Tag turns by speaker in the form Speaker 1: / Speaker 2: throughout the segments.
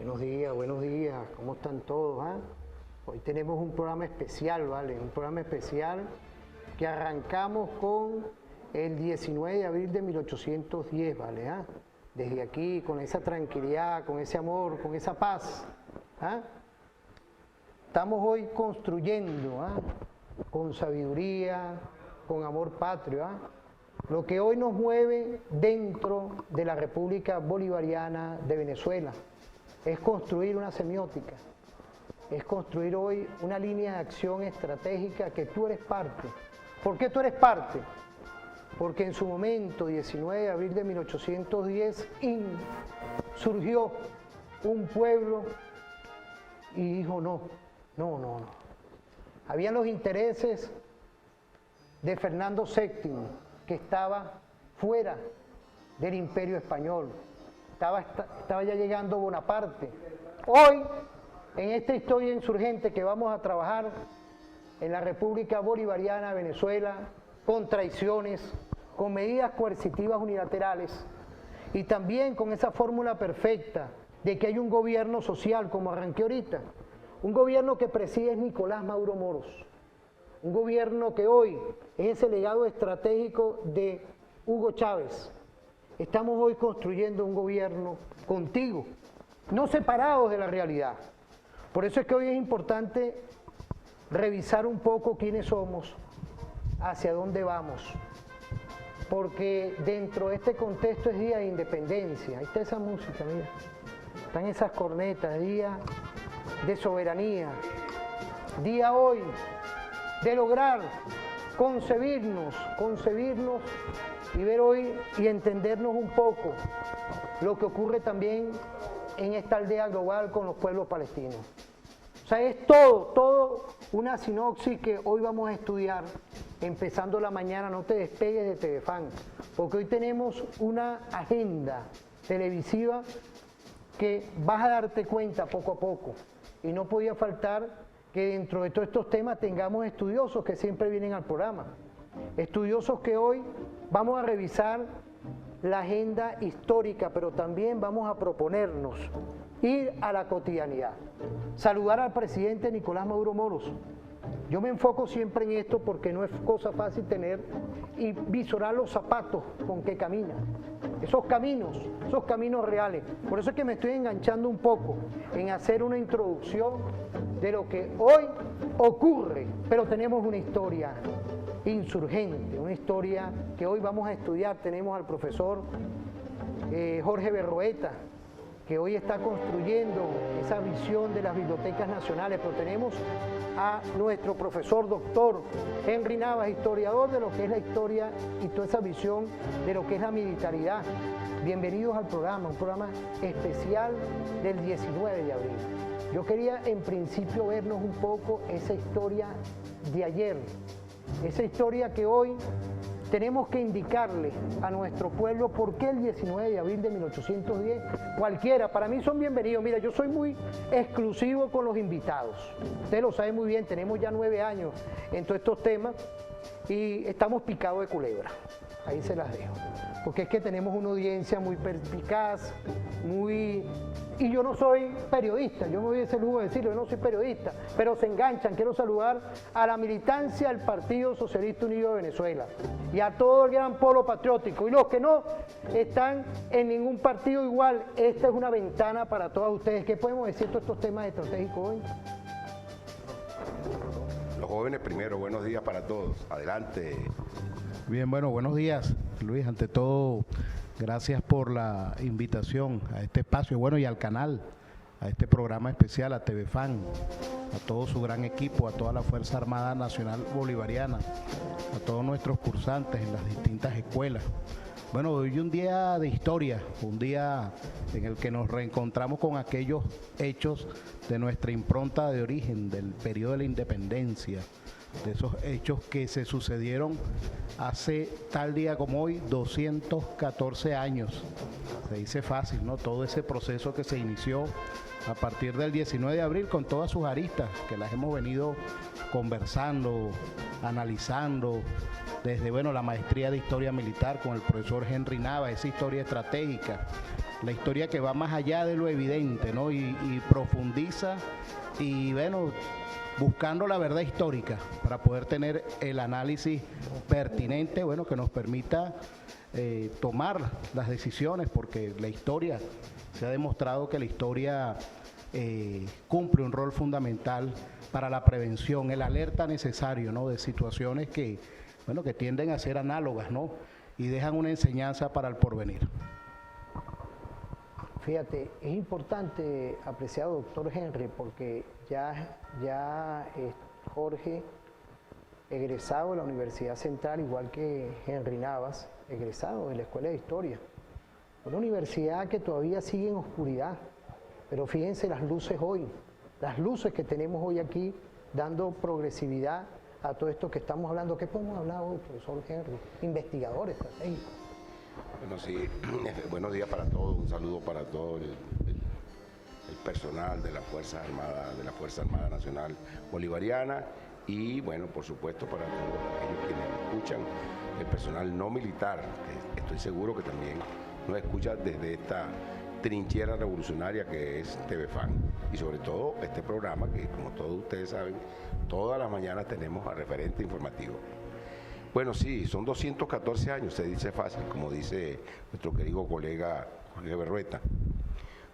Speaker 1: Buenos días, ¿cómo están todos? Hoy tenemos un programa especial, ¿vale? Un programa especial que arrancamos con el 19 de abril de 1810, ¿vale? Desde aquí, con esa tranquilidad, con ese amor, con esa paz. Estamos hoy construyendo, con sabiduría, con amor patrio, lo que hoy nos mueve dentro de la República Bolivariana de Venezuela. Es construir una semiótica, es construir hoy una línea de acción estratégica que tú eres parte. ¿Por qué tú eres parte? Porque en su momento, 19 de abril de 1810, surgió un pueblo y dijo no. Habían los intereses de Fernando VII, que estaba fuera del Imperio Español. Estaba ya llegando Bonaparte. Hoy, en esta historia insurgente que vamos a trabajar en la República Bolivariana de Venezuela, con traiciones, con medidas coercitivas unilaterales y también con esa fórmula perfecta de que hay un gobierno social, como arranqué ahorita, un gobierno que preside Nicolás Maduro Moros, un gobierno que hoy es ese legado estratégico de Hugo Chávez. Estamos hoy construyendo un gobierno contigo, no separados de la realidad. Por eso es que hoy es importante revisar un poco quiénes somos, hacia dónde vamos, porque dentro de este contexto es día de independencia. Ahí está esa música, mira, están esas cornetas, día de soberanía, día hoy de lograr concebirnos y ver hoy y entendernos un poco lo que ocurre también en esta aldea global con los pueblos palestinos. O sea, es todo una sinopsis que hoy vamos a estudiar, empezando la mañana. No te despegues de Telefan, porque hoy tenemos una agenda televisiva que vas a darte cuenta poco a poco, y no podía faltar que dentro de todos estos temas tengamos estudiosos que siempre vienen al programa, estudiosos que hoy vamos a revisar la agenda histórica, pero también vamos a proponernos ir a la cotidianidad. Saludar al presidente Nicolás Maduro Moros. Yo me enfoco siempre en esto porque no es cosa fácil tener y visorar los zapatos con que camina, esos caminos reales. Por eso es que me estoy enganchando un poco en hacer una introducción de lo que hoy ocurre, pero tenemos una historia insurgente, una historia que hoy vamos a estudiar. Tenemos al profesor Jorge Berroeta, que hoy está construyendo esa visión de las bibliotecas nacionales, pero tenemos a nuestro profesor doctor Henry Navas, historiador de lo que es la historia y toda esa visión de lo que es la militaridad. Bienvenidos al programa, un programa especial del 19 de abril. Yo quería en principio vernos un poco esa historia de ayer, esa historia que hoy tenemos que indicarle a nuestro pueblo por qué el 19 de abril de 1810, cualquiera, para mí son bienvenidos. Mira, yo soy muy exclusivo con los invitados. Ustedes lo saben muy bien, tenemos ya 9 años en todos estos temas y estamos picados de culebra. Ahí se las dejo. Porque es que tenemos una audiencia muy perspicaz, y yo no soy periodista, yo me voy a ese lujo de decirlo, yo no soy periodista, pero se enganchan. Quiero saludar a la militancia del Partido Socialista Unido de Venezuela y a todo el gran polo patriótico, y los que no están en ningún partido igual. Esta es una ventana para todos ustedes. ¿Qué podemos decir de todos estos temas estratégicos hoy?
Speaker 2: Los jóvenes primero, buenos días para todos. Adelante.
Speaker 3: Bien, bueno, buenos días, Luis. Ante todo, gracias por la invitación a este espacio, bueno, y al canal, a este programa especial, a TVFAN, a todo su gran equipo, a toda la Fuerza Armada Nacional Bolivariana, a todos nuestros cursantes en las distintas escuelas. Bueno, hoy un día de historia, un día en el que nos reencontramos con aquellos hechos de nuestra impronta de origen, del periodo de la independencia, de esos hechos que se sucedieron hace tal día como hoy, 214 años. Se dice fácil, ¿no? Todo ese proceso que se inició a partir del 19 de abril con todas sus aristas, que las hemos venido conversando, analizando, desde, bueno, la maestría de Historia Militar con el profesor Henry Navas, esa historia estratégica, la historia que va más allá de lo evidente, ¿no? Y profundiza y bueno, buscando la verdad histórica para poder tener el análisis pertinente, bueno, que nos permita tomar las decisiones, porque la historia, se ha demostrado que la historia cumple un rol fundamental para la prevención, el alerta necesario, ¿no? De situaciones que, bueno, que tienden a ser análogas, ¿no? Y dejan una enseñanza para el porvenir.
Speaker 1: Fíjate, es importante, apreciado doctor Henry, porque ya Jorge, egresado de la Universidad Central, igual que Henry Navas, egresado de la Escuela de Historia. Una universidad que todavía sigue en oscuridad, pero fíjense las luces hoy, las luces que tenemos hoy aquí, dando progresividad a todo esto que estamos hablando. ¿Qué podemos hablar hoy, profesor Henry? Investigador estratégico.
Speaker 2: Bueno, sí, buenos días para todos, un saludo para todo el personal de la Fuerza Armada Nacional Bolivariana y, bueno, por supuesto, para todos aquellos quienes me escuchan, el personal no militar, que estoy seguro que también nos escucha desde esta trinchera revolucionaria que es TVFAN, y sobre todo este programa que, como todos ustedes saben, todas las mañanas tenemos a referente informativo. Bueno, sí, son 214 años, se dice fácil, como dice nuestro querido colega Jorge Berrueta.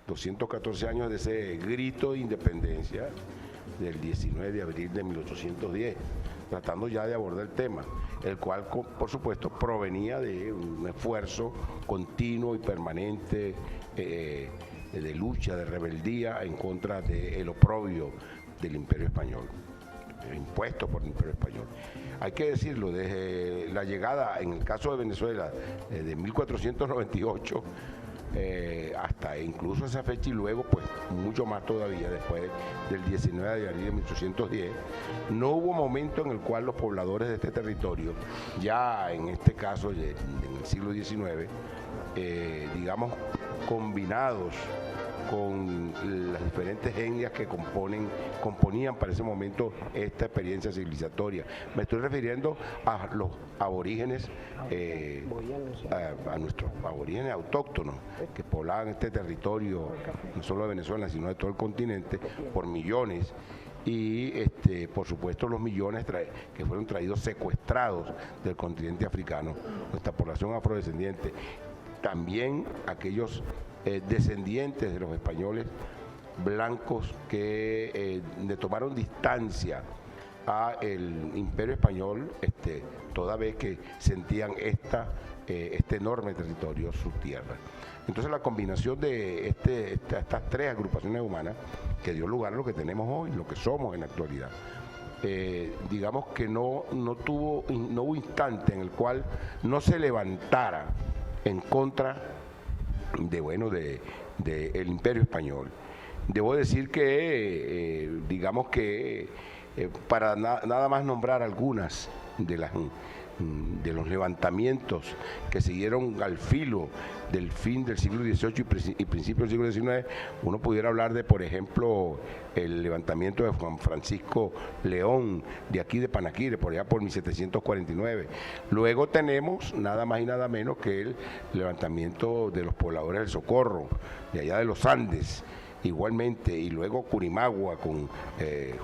Speaker 2: 214 años de ese grito de independencia del 19 de abril de 1810, tratando ya de abordar el tema, el cual, por supuesto, provenía de un esfuerzo continuo y permanente de lucha, de rebeldía en contra del oprobio del Imperio Español, impuesto por el Imperio Español. Hay que decirlo, desde la llegada, en el caso de Venezuela, de 1498, hasta incluso esa fecha y luego pues mucho más todavía después del 19 de abril de 1810, no hubo momento en el cual los pobladores de este territorio, ya en este caso en el siglo XIX, digamos combinados con las diferentes etnias que componían para ese momento esta experiencia civilizatoria. Me estoy refiriendo a los aborígenes, a nuestros aborígenes autóctonos que poblaban este territorio, no solo de Venezuela, sino de todo el continente, por millones. Y por supuesto los millones que fueron traídos secuestrados del continente africano, nuestra población afrodescendiente, también aquellos descendientes de los españoles blancos que le tomaron distancia a el Imperio Español, toda vez que sentían este enorme territorio, sus tierras. Entonces la combinación de estas tres agrupaciones humanas que dio lugar a lo que tenemos hoy, lo que somos en la actualidad. Digamos que no hubo instante en el cual no se levantara en contra del Imperio Español. Debo decir que, digamos que, para nada más nombrar algunas de los levantamientos que siguieron al filo del fin del siglo XVIII y principio del siglo XIX, uno pudiera hablar de, por ejemplo, el levantamiento de Juan Francisco León, de aquí de Panaquire, por allá por 1749. Luego tenemos nada más y nada menos que el levantamiento de los pobladores del Socorro, de allá de los Andes, igualmente, y luego Curimagua con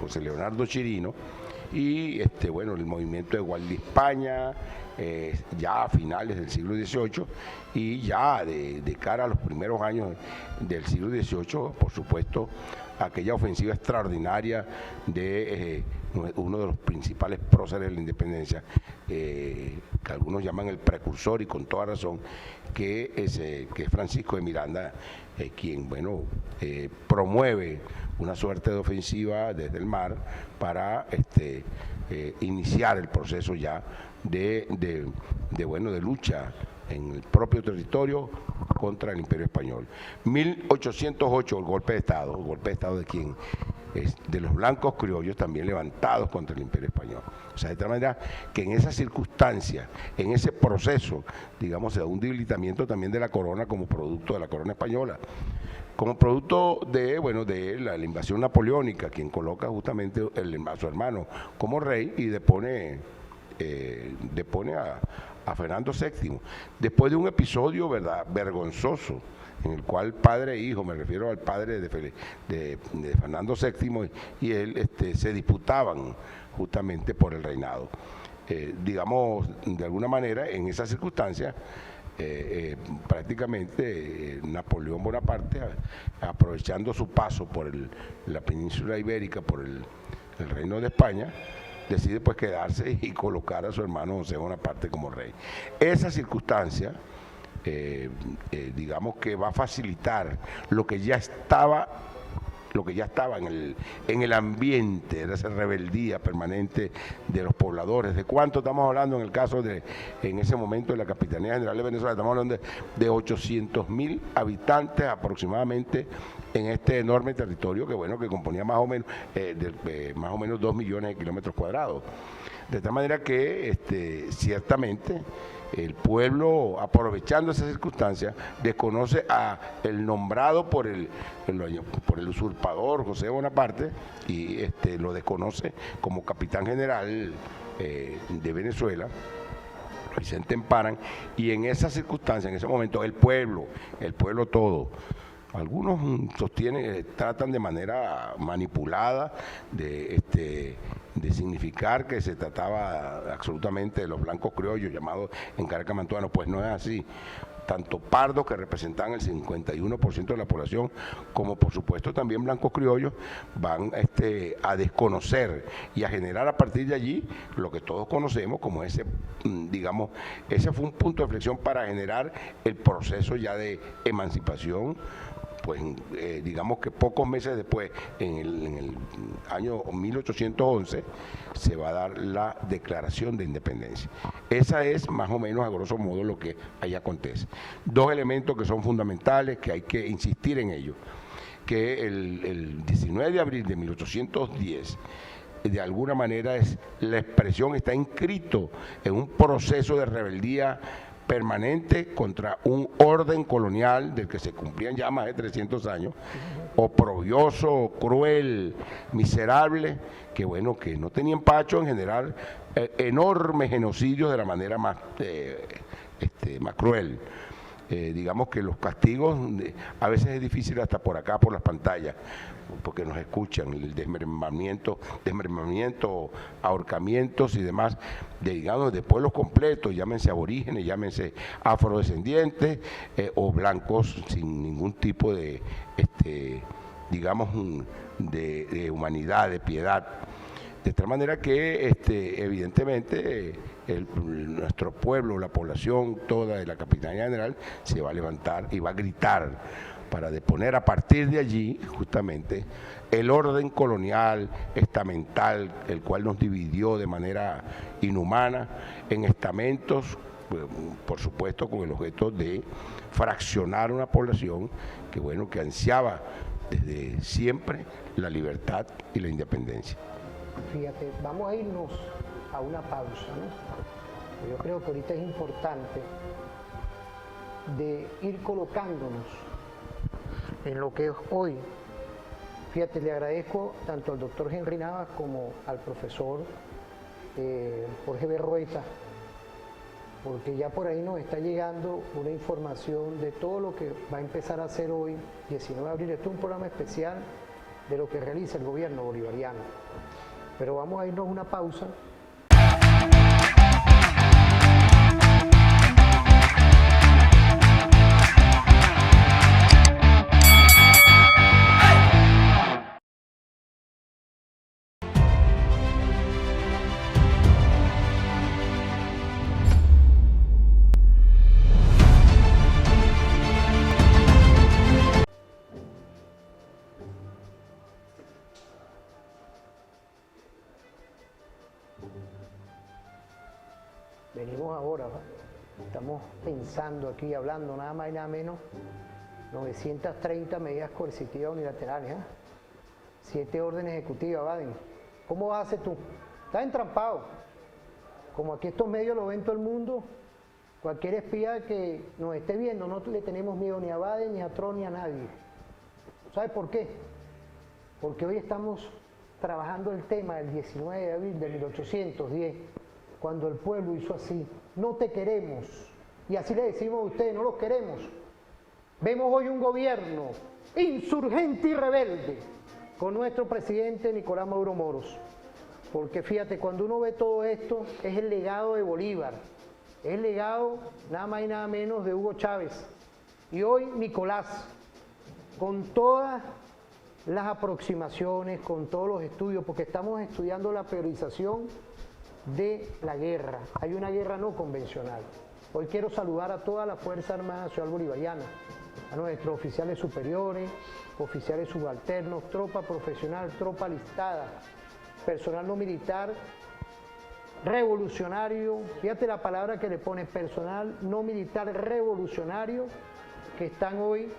Speaker 2: José Leonardo Chirino, y el movimiento de Gualdi España, ya a finales del siglo XVIII, y ya de cara a los primeros años del siglo XVIII, por supuesto, aquella ofensiva extraordinaria de uno de los principales próceres de la independencia, que algunos llaman el precursor, y con toda razón, que es Francisco de Miranda, quien promueve una suerte de ofensiva desde el mar para iniciar el proceso ya de lucha en el propio territorio contra el Imperio Español. 1808, el golpe de Estado de quién? De los blancos criollos también levantados contra el Imperio Español. O sea, de tal manera que en esa circunstancia, en ese proceso, digamos, se da un debilitamiento también de la corona como producto de la corona española, como producto de la invasión napoleónica, quien coloca justamente a su hermano como rey y depone a Fernando VII, después de un episodio vergonzoso en el cual padre e hijo, me refiero al padre de Fernando VII y él se disputaban justamente por el reinado. Digamos, de alguna manera, en esas circunstancias, prácticamente Napoleón Bonaparte, aprovechando su paso por la península ibérica, por el reino de España, decide pues quedarse y colocar a su hermano José Bonaparte como rey. Esa circunstancia, digamos que va a facilitar lo que ya estaba en el ambiente de esa rebeldía permanente de los pobladores. ¿De cuánto estamos hablando en el caso en ese momento de la Capitanía General de Venezuela? Estamos hablando de 800.000 habitantes aproximadamente en este enorme territorio que componía más o menos 2 millones de kilómetros cuadrados. De tal manera que ciertamente el pueblo, aprovechando esa circunstancia, desconoce a el nombrado por el usurpador José Bonaparte y lo desconoce como capitán general de Venezuela, Vicente Emparan, y en esa circunstancia, en ese momento, el pueblo todo, algunos sostienen, tratan de manera manipulada de significar que se trataba absolutamente de los blancos criollos llamados en Caracas mantuanos. Pues no es así. Tanto pardos, que representan el 51% de la población, como por supuesto también blancos criollos, van a desconocer y a generar a partir de allí lo que todos conocemos como ese fue un punto de inflexión para generar el proceso ya de emancipación. Pues digamos que pocos meses después, en el año 1811, se va a dar la declaración de independencia. Esa es más o menos a grosso modo lo que ahí acontece. Dos elementos que son fundamentales, que hay que insistir en ellos, que el 19 de abril de 1810, de alguna manera la expresión está inscrito en un proceso de rebeldía permanente contra un orden colonial del que se cumplían ya más de 300 años, oprobioso, cruel, miserable, que no tenía empacho en generar enormes genocidios de la manera más cruel. Digamos que los castigos a veces es difícil hasta por acá, por las pantallas, porque nos escuchan, el desmembramiento, ahorcamientos y demás, de pueblos completos, llámense aborígenes, llámense afrodescendientes o blancos sin ningún tipo de humanidad, de piedad. De tal manera que evidentemente nuestro pueblo, la población toda de la Capitanía General se va a levantar y va a gritar para deponer a partir de allí justamente el orden colonial, estamental, el cual nos dividió de manera inhumana en estamentos, por supuesto con el objeto de fraccionar una población que ansiaba desde siempre la libertad y la independencia.
Speaker 1: Fíjate, vamos a irnos a una pausa, ¿no? Yo creo que ahorita es importante de ir colocándonos en lo que es hoy. Fíjate, le agradezco tanto al doctor Henry Navas como al profesor Jorge Berrueta, porque ya por ahí nos está llegando una información de todo lo que va a empezar a hacer hoy, 19 de abril. Esto es un programa especial de lo que realiza el gobierno bolivariano. Pero vamos a irnos a una pausa. Venimos ahora, estamos pensando aquí, hablando nada más y nada menos, 930 medidas coercitivas unilaterales, 7 órdenes ejecutivas, Baden. ¿Cómo vas a hacer tú? Estás entrampado. Como aquí estos medios lo ven todo el mundo, cualquier espía que nos esté viendo, no le tenemos miedo ni a Baden, ni a Trump, ni a nadie. ¿Sabes por qué? Porque hoy estamos trabajando el tema del 19 de abril de 1810, cuando el pueblo hizo así: no te queremos. Y así le decimos a ustedes: no los queremos. Vemos hoy un gobierno insurgente y rebelde con nuestro presidente Nicolás Maduro Moros. Porque fíjate, cuando uno ve todo esto, es el legado de Bolívar, es el legado nada más y nada menos de Hugo Chávez. Y hoy Nicolás, con todas las aproximaciones, con todos los estudios, porque estamos estudiando la priorización de la guerra. Hay una guerra no convencional. Hoy quiero saludar a toda la Fuerza Armada Nacional Bolivariana, a nuestros oficiales superiores, oficiales subalternos, tropa profesional, tropa alistada, personal no militar, revolucionario, fíjate la palabra que le pone, personal no militar revolucionario, que están hoy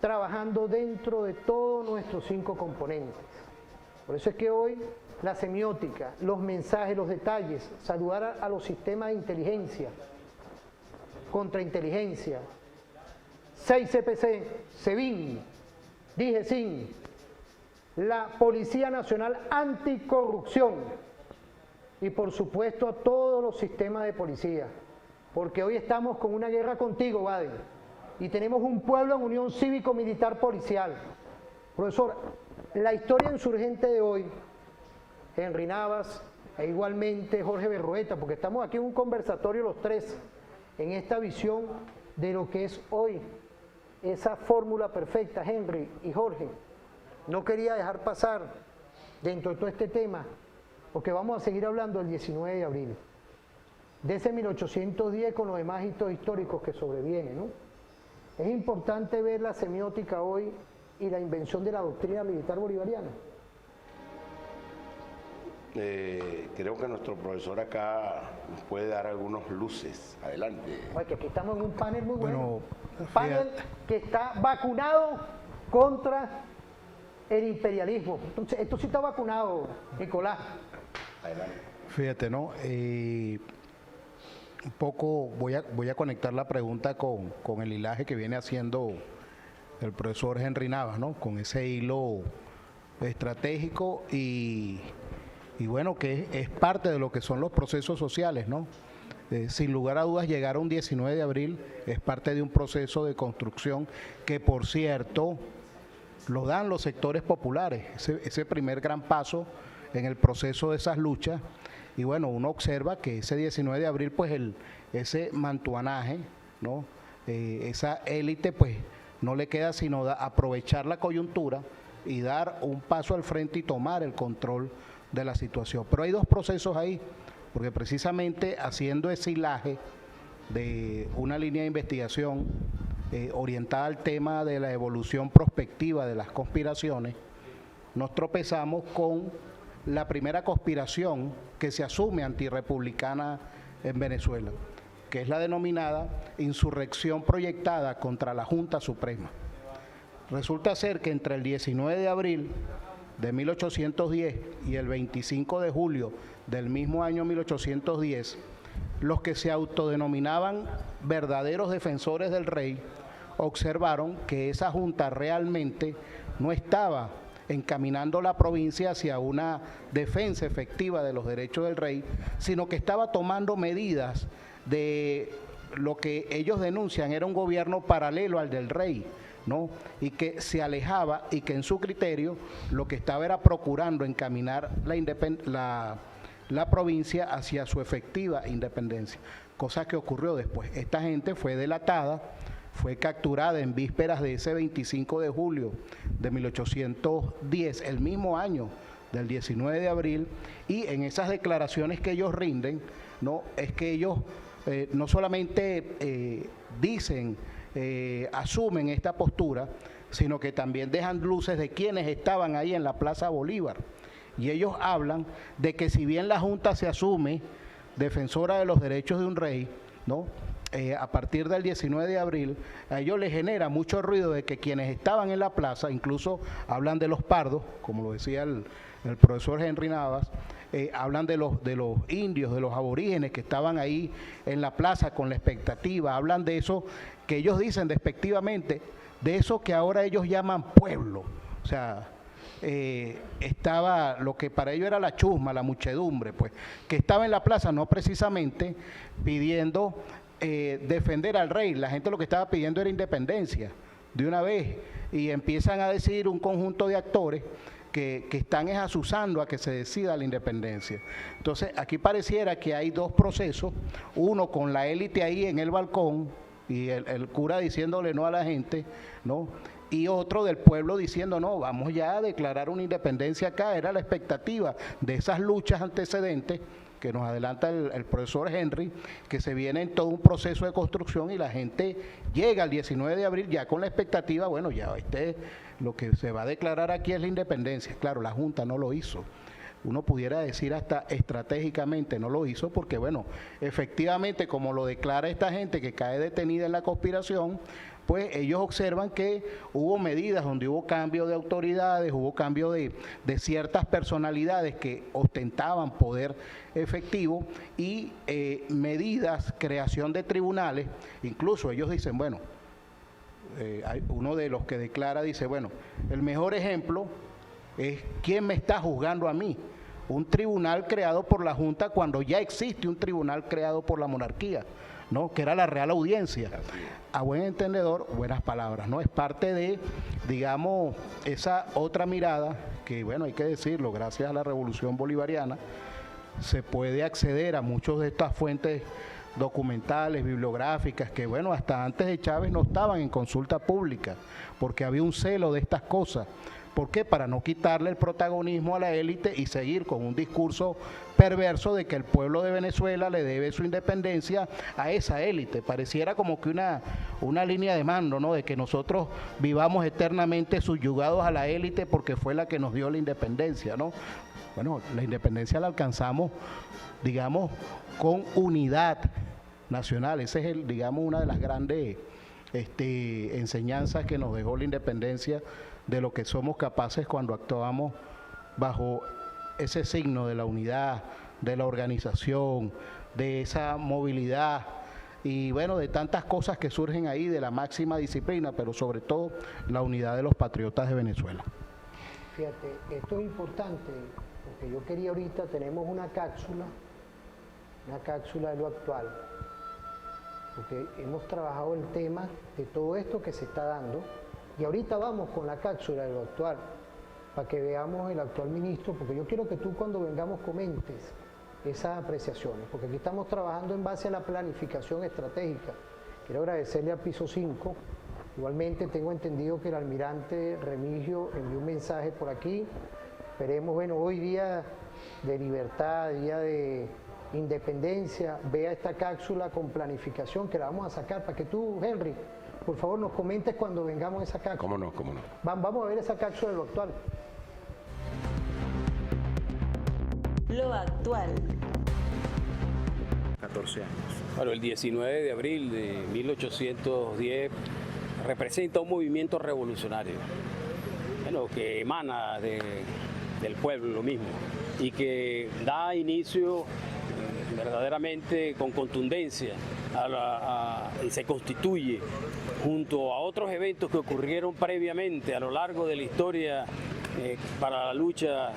Speaker 1: trabajando dentro de todos nuestros 5 componentes. Por eso es que hoy la semiótica, los mensajes, los detalles, saludar a los sistemas de inteligencia, contrainteligencia, 6 CPC, SEBIN, DIGESIN, la Policía Nacional Anticorrupción y por supuesto a todos los sistemas de policía, porque hoy estamos con una guerra contigo, Baden, y tenemos un pueblo en unión cívico-militar policial. Profesor, la historia insurgente de hoy, Henry Navas e igualmente Jorge Berrueta, porque estamos aquí en un conversatorio los tres, en esta visión de lo que es hoy, esa fórmula perfecta, Henry y Jorge. No quería dejar pasar dentro de todo este tema, porque vamos a seguir hablando del 19 de abril, de ese 1810 con los demás hitos históricos que sobrevienen, ¿no? Es importante ver la semiótica hoy y la invención de la doctrina militar bolivariana.
Speaker 2: Creo que nuestro profesor acá puede dar algunos luces. Adelante.
Speaker 1: Bueno, que aquí estamos en un panel muy bueno. Un panel que está vacunado contra el imperialismo. Entonces, esto sí está vacunado, Nicolás.
Speaker 2: Adelante.
Speaker 3: Fíjate, ¿no? Un poco voy a conectar la pregunta con el hilaje que viene haciendo el profesor Henry Navas, ¿no? Con ese hilo estratégico y bueno, que es parte de lo que son los procesos sociales, ¿no? Sin lugar a dudas, llegar a un 19 de abril es parte de un proceso de construcción que, por cierto, lo dan los sectores populares, ese primer gran paso en el proceso de esas luchas. Y bueno, uno observa que ese 19 de abril, pues ese mantuanaje, ¿no? Esa élite, pues no le queda sino aprovechar la coyuntura y dar un paso al frente y tomar el control de la situación. Pero hay 2 procesos ahí, porque precisamente haciendo ese hilaje de una línea de investigación orientada al tema de la evolución prospectiva de las conspiraciones, nos tropezamos con la primera conspiración que se asume antirrepublicana en Venezuela, que es la denominada insurrección proyectada contra la Junta Suprema. Resulta ser que entre el 19 de abril de 1810 y el 25 de julio del mismo año 1810, los que se autodenominaban verdaderos defensores del rey observaron que esa junta realmente no estaba encaminando la provincia hacia una defensa efectiva de los derechos del rey, sino que estaba tomando medidas de lo que ellos denuncian era un gobierno paralelo al del rey, ¿no? Y que se alejaba y que en su criterio lo que estaba era procurando encaminar la provincia hacia su efectiva independencia, cosa que ocurrió después. Esta gente fue delatada, fue capturada en vísperas de ese 25 de julio de 1810, el mismo año del 19 de abril, y en esas declaraciones que ellos rinden, ¿no? Es que ellos no solamente dicen, asumen esta postura, sino que también dejan luces de quienes estaban ahí en la Plaza Bolívar. Y ellos hablan de que si bien la Junta se asume defensora de los derechos de un rey, ¿no? A partir del 19 de abril, a ellos les genera mucho ruido de que quienes estaban en la plaza, incluso hablan de los pardos, como lo decía el profesor Henry Navas, hablan de los indios, de los aborígenes que estaban ahí en la plaza con la expectativa, hablan de eso que ellos dicen despectivamente, de eso que ahora ellos llaman pueblo. O sea, estaba lo que para ellos era la chusma, la muchedumbre, pues, que estaba en la plaza no precisamente pidiendo defender al rey. La gente lo que estaba pidiendo era independencia, de una vez y empiezan a decidir un conjunto de actores que están asusando a que se decida la independencia. Entonces, aquí pareciera que hay dos procesos, uno con la élite ahí en el balcón y el cura diciéndole no a la gente, ¿no? Y otro del pueblo diciendo, no, vamos ya a declarar una independencia acá. Era la expectativa de esas luchas antecedentes que nos adelanta el profesor Henry, que se viene en todo un proceso de construcción y la gente llega el 19 de abril ya con la expectativa, bueno, ya lo que se va a declarar aquí es la independencia. Claro, la Junta no lo hizo. Uno pudiera decir hasta estratégicamente no lo hizo porque, bueno, efectivamente, como lo declara esta gente que cae detenida en la conspiración, pues ellos observan que hubo medidas donde hubo cambio de autoridades, hubo cambio de ciertas personalidades que ostentaban poder efectivo y medidas, creación de tribunales. Incluso ellos dicen, bueno, uno de los que declara dice, bueno, el mejor ejemplo es quién me está juzgando a mí. Un tribunal creado por la Junta cuando ya existe un tribunal creado por la monarquía, ¿no? Que era la Real Audiencia. A buen entendedor, buenas palabras, ¿no? Es parte de, digamos, esa otra mirada que, bueno, hay que decirlo, gracias a la Revolución Bolivariana, se puede acceder a muchas de estas fuentes documentales, bibliográficas, que, bueno, hasta antes de Chávez no estaban en consulta pública, porque había un celo de estas cosas. ¿Por qué? Para no quitarle el protagonismo a la élite y seguir con un discurso perverso de que el pueblo de Venezuela le debe su independencia a esa élite. Pareciera como que una línea de mando, ¿no? De que nosotros vivamos eternamente subyugados a la élite porque fue la que nos dio la independencia, ¿no? Bueno, la independencia la alcanzamos, digamos, con unidad nacional. Esa es, digamos, una de las grandes enseñanzas que nos dejó la independencia, de lo que somos capaces cuando actuamos bajo ese signo de la unidad, de la organización, de esa movilidad y, bueno, de tantas cosas que surgen ahí, de la máxima disciplina, pero sobre todo la unidad de los patriotas de Venezuela.
Speaker 1: Fíjate, esto es importante, porque yo quería ahorita, tenemos una cápsula de lo actual, porque hemos trabajado el tema de todo esto que se está dando. Y ahorita vamos con la cápsula de lo actual, para que veamos el actual ministro, porque yo quiero que tú cuando vengamos comentes esas apreciaciones, porque aquí estamos trabajando en base a la planificación estratégica. Quiero agradecerle a Piso 5, igualmente tengo entendido que el almirante Remigio envió un mensaje por aquí. Esperemos, bueno, hoy día de libertad, día de independencia, vea esta cápsula con planificación que la vamos a sacar para que tú, Henry, por favor, nos comentes cuando vengamos a esa cápsula.
Speaker 2: ¿Cómo no? ¿Cómo no?
Speaker 1: Vamos a ver esa cápsula de lo actual.
Speaker 4: Lo actual.
Speaker 5: 14 años.
Speaker 6: Bueno, el 19 de abril de 1810 representa un movimiento revolucionario, bueno, que emana del pueblo lo mismo y que da inicio verdaderamente con contundencia y se constituye junto a otros eventos que ocurrieron previamente a lo largo de la historia para la lucha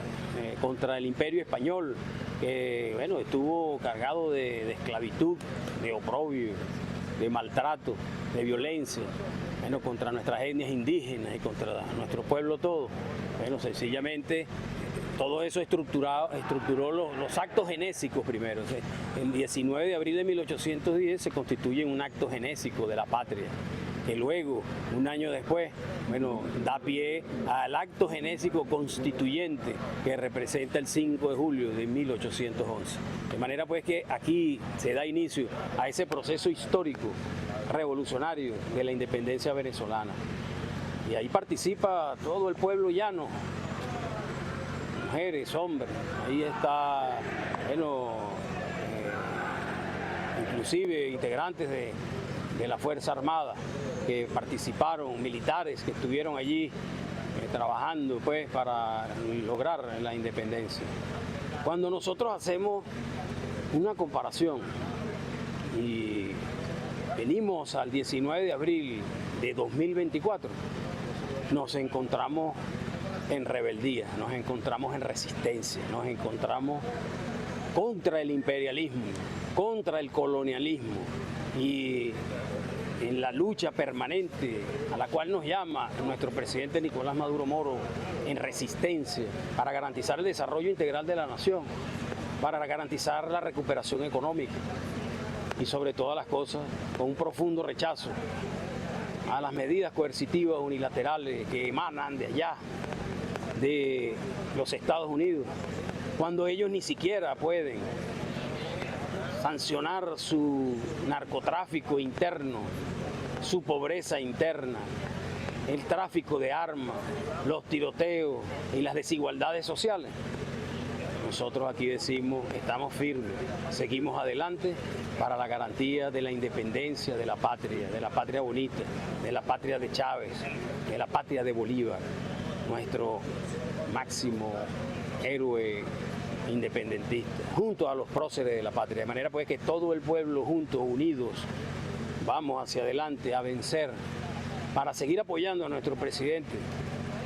Speaker 6: contra el Imperio Español, que, bueno, estuvo cargado de esclavitud, de oprobio, de maltrato, de violencia, bueno, contra nuestras etnias indígenas y contra nuestro pueblo todo. Bueno, sencillamente todo eso estructuró los actos genésicos primero. O sea, el 19 de abril de 1810 se constituye un acto genésico de la patria, que luego, un año después, bueno, da pie al acto genésico constituyente que representa el 5 de julio de 1811. De manera pues que aquí se da inicio a ese proceso histórico revolucionario de la independencia venezolana. Y ahí participa todo el pueblo llano, mujeres, hombres, ahí está, bueno, inclusive integrantes de la Fuerza Armada que participaron, militares que estuvieron allí trabajando pues para lograr la independencia. Cuando nosotros hacemos una comparación y venimos al 19 de abril de 2024, nos encontramos en rebeldía, nos encontramos en resistencia, nos encontramos contra el imperialismo, contra el colonialismo y en la lucha permanente a la cual nos llama nuestro presidente Nicolás Maduro Moro, en resistencia para garantizar el desarrollo integral de la nación, para garantizar la recuperación económica y sobre todas las cosas con un profundo rechazo a las medidas coercitivas unilaterales que emanan de allá, de los Estados Unidos, cuando ellos ni siquiera pueden sancionar su narcotráfico interno, su pobreza interna, el tráfico de armas, los tiroteos y las desigualdades sociales. Nosotros aquí decimos, estamos firmes, seguimos adelante para la garantía de la independencia de la patria bonita, de la patria de Chávez, de la patria de Bolívar, nuestro máximo héroe independentista, junto a los próceres de la patria. De manera pues que todo el pueblo juntos, unidos, vamos hacia adelante a vencer para seguir apoyando a nuestro presidente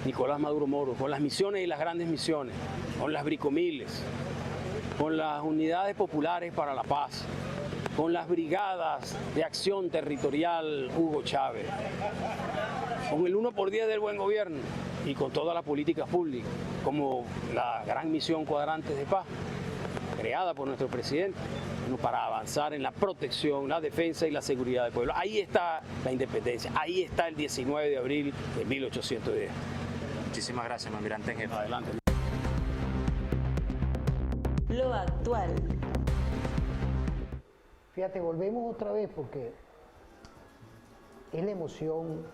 Speaker 6: Nicolás Maduro Moro, con las misiones y las grandes misiones, con las bricomiles, con las unidades populares para la paz, con las brigadas de acción territorial Hugo Chávez, con el 1x10 del buen gobierno y con todas las políticas públicas, como la gran misión Cuadrantes de Paz, creada por nuestro presidente, para avanzar en la protección, la defensa y la seguridad del pueblo. Ahí está la independencia, ahí está el 19 de abril de 1810.
Speaker 5: Muchísimas gracias, mi almirante en jefe.
Speaker 6: Adelante.
Speaker 4: Lo actual.
Speaker 1: Fíjate, volvemos otra vez porque es la emoción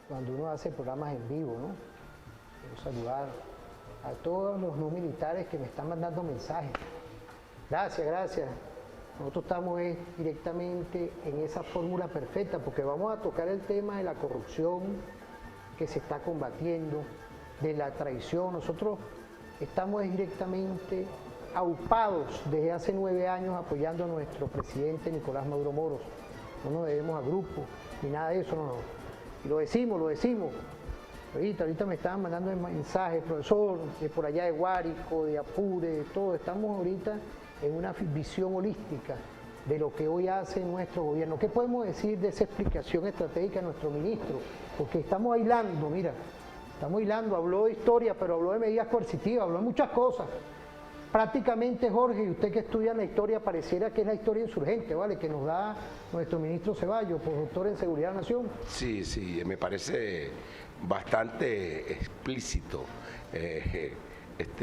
Speaker 1: cuando uno hace programas en vivo, ¿no? Quiero saludar a todos los no militares que me están mandando mensajes. Gracias, gracias. Nosotros estamos directamente en esa fórmula perfecta porque vamos a tocar el tema de la corrupción que se está combatiendo, de la traición. Nosotros estamos directamente aupados desde hace 9 años apoyando a nuestro presidente Nicolás Maduro Moro. No nos debemos a grupos ni nada de eso, no. Y lo decimos. Ahorita me estaban mandando mensajes, profesor, de por allá de Guárico, de Apure, de todo. Estamos ahorita en una visión holística de lo que hoy hace nuestro gobierno. ¿Qué podemos decir de esa explicación estratégica de nuestro ministro? Porque estamos aislando, habló de historia, pero habló de medidas coercitivas, habló de muchas cosas. Prácticamente, Jorge, y usted que estudia la historia, pareciera que es la historia insurgente, ¿vale? Que nos da nuestro ministro Ceballos, doctor en Seguridad de la Nación.
Speaker 2: Sí, me parece bastante explícito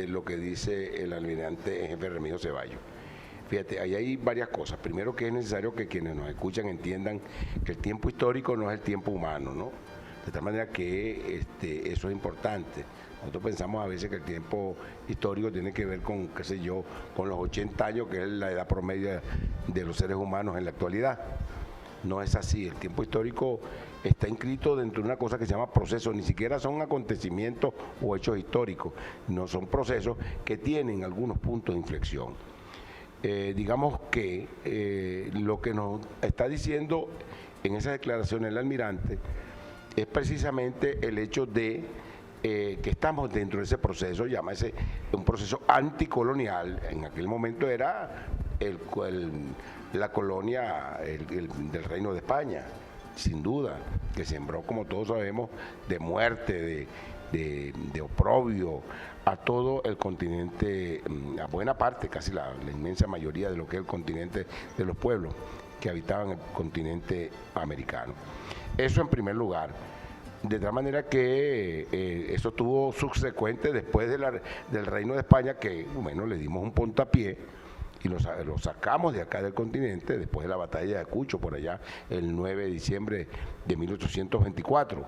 Speaker 2: lo que dice el almirante en jefe Remigio Ceballos. Fíjate, ahí hay varias cosas. Primero, que es necesario que quienes nos escuchan entiendan que el tiempo histórico no es el tiempo humano, ¿no? De tal manera que eso es importante. Nosotros pensamos a veces que el tiempo histórico tiene que ver con, qué sé yo, con los 80 años, que es la edad promedio de los seres humanos en la actualidad. No es así. El tiempo histórico está inscrito dentro de una cosa que se llama procesos. Ni siquiera son acontecimientos o hechos históricos. No, son procesos que tienen algunos puntos de inflexión. Digamos que lo que nos está diciendo en esa declaración el almirante es precisamente el hecho de que estamos dentro de ese proceso, llámese un proceso anticolonial. En aquel momento era la colonia del Reino de España, sin duda, que sembró, como todos sabemos, de muerte, de oprobio a todo el continente, a buena parte, casi la inmensa mayoría de lo que es el continente de los pueblos que habitaban el continente americano. Eso en primer lugar. De tal manera que eso tuvo subsecuente después del Reino de España, que bueno, le dimos un puntapié y lo sacamos de acá del continente después de la batalla de Ayacucho, por allá el 9 de diciembre de 1824.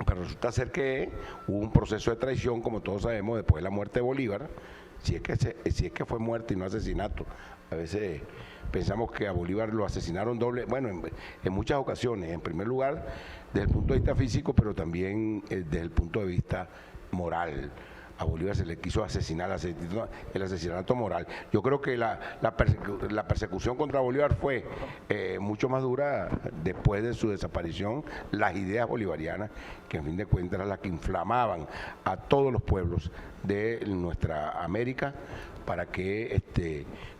Speaker 2: Pero resulta ser que hubo un proceso de traición, como todos sabemos, después de la muerte de Bolívar, si es que fue muerte y no asesinato. A veces pensamos que a Bolívar lo asesinaron doble, bueno, en muchas ocasiones, en primer lugar desde el punto de vista físico, pero también desde el punto de vista moral. A Bolívar se le quiso asesinar, el asesinato moral. Yo creo que la persecución contra Bolívar fue mucho más dura después de su desaparición. Las ideas bolivarianas, que en fin de cuentas eran las que inflamaban a todos los pueblos de nuestra América para que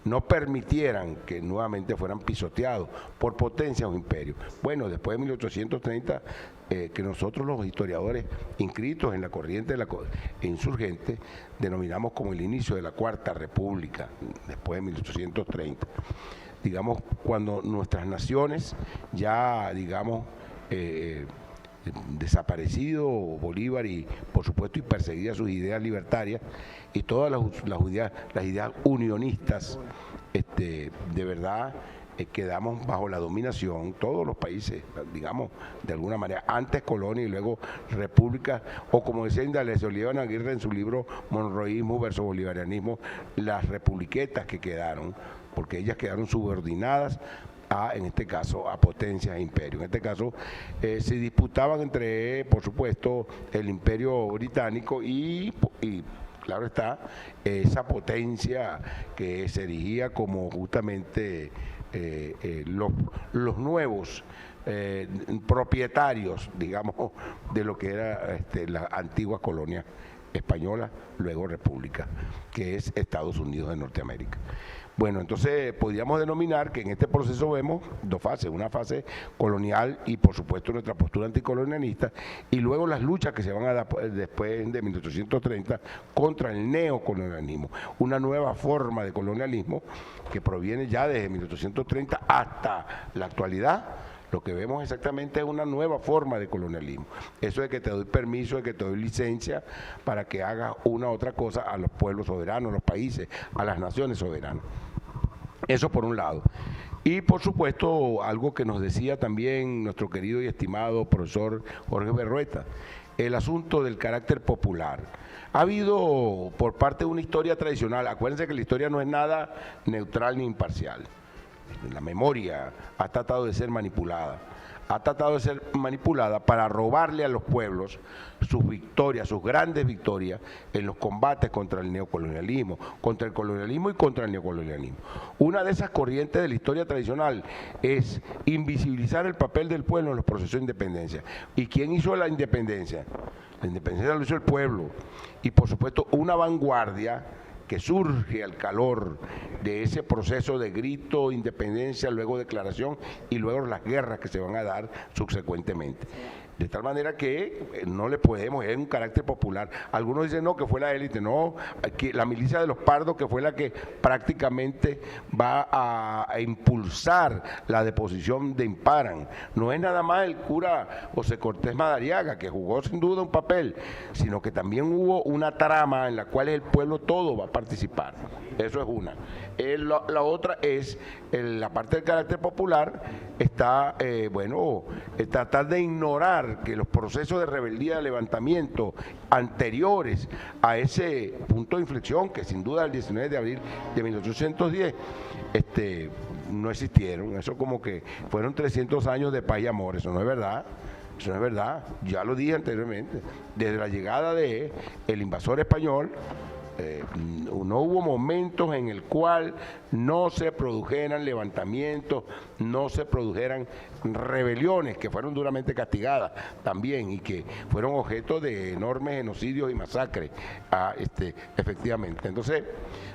Speaker 2: no permitieran que nuevamente fueran pisoteados por potencias o imperios. Bueno, después de 1830, que nosotros los historiadores inscritos en la corriente de la insurgente denominamos como el inicio de la Cuarta República, después de 1830. Digamos, cuando nuestras naciones ya, digamos, desaparecido Bolívar y, por supuesto, y perseguidas sus ideas libertarias y todas las ideas unionistas, de verdad quedamos bajo la dominación, todos los países, digamos, de alguna manera, antes colonia y luego república, o como decía Indalecio León Aguirre en su libro Monroísmo versus Bolivarianismo, las republiquetas que quedaron, porque ellas quedaron subordinadas en este caso, a potencias e imperios. En este caso, se disputaban entre, por supuesto, el imperio británico y claro está, esa potencia que se erigía como justamente los nuevos propietarios, digamos, de lo que era la antigua colonia española, luego república, que es Estados Unidos de Norteamérica. Bueno, entonces podríamos denominar que en este proceso vemos dos fases, una fase colonial y por supuesto nuestra postura anticolonialista, y luego las luchas que se van a dar después de 1830 contra el neocolonialismo, una nueva forma de colonialismo que proviene ya desde 1830 hasta la actualidad. Lo que vemos exactamente es una nueva forma de colonialismo. Eso de que te doy permiso, de que te doy licencia para que hagas una u otra cosa a los pueblos soberanos, a los países, a las naciones soberanas. Eso por un lado. Y por supuesto, algo que nos decía también nuestro querido y estimado profesor Jorge Berrueta, el asunto del carácter popular. Ha habido por parte de una historia tradicional, acuérdense que la historia no es nada neutral ni imparcial. La memoria ha tratado de ser manipulada. Para robarle a los pueblos sus victorias, sus grandes victorias en los combates contra el neocolonialismo, contra el colonialismo y contra el neocolonialismo. Una de esas corrientes de la historia tradicional es invisibilizar el papel del pueblo en los procesos de independencia. ¿Y quién hizo la independencia? La independencia lo hizo el pueblo. Y por supuesto una vanguardia que surge al calor de ese proceso de grito, independencia, luego declaración y luego las guerras que se van a dar subsecuentemente. De tal manera que no le podemos, es un carácter popular. Algunos dicen no, que fue la élite, no, que la milicia de los pardos que fue la que prácticamente va a impulsar la deposición de Imparán. No es nada más el cura José Cortés Madariaga, que jugó sin duda un papel, sino que también hubo una trama en la cual el pueblo todo va a participar. Eso es una. La otra es, la parte del carácter popular, está, tratar de ignorar que los procesos de rebeldía, de levantamiento anteriores a ese punto de inflexión, que sin duda el 19 de abril de 1810, no existieron. Eso como que fueron 300 años de paz y amor, eso no es verdad. Eso no es verdad, ya lo dije anteriormente. Desde la llegada del invasor español, no hubo momentos en el cual no se produjeran levantamientos, no se produjeran rebeliones que fueron duramente castigadas también y que fueron objeto de enormes genocidios y masacres, efectivamente. Entonces,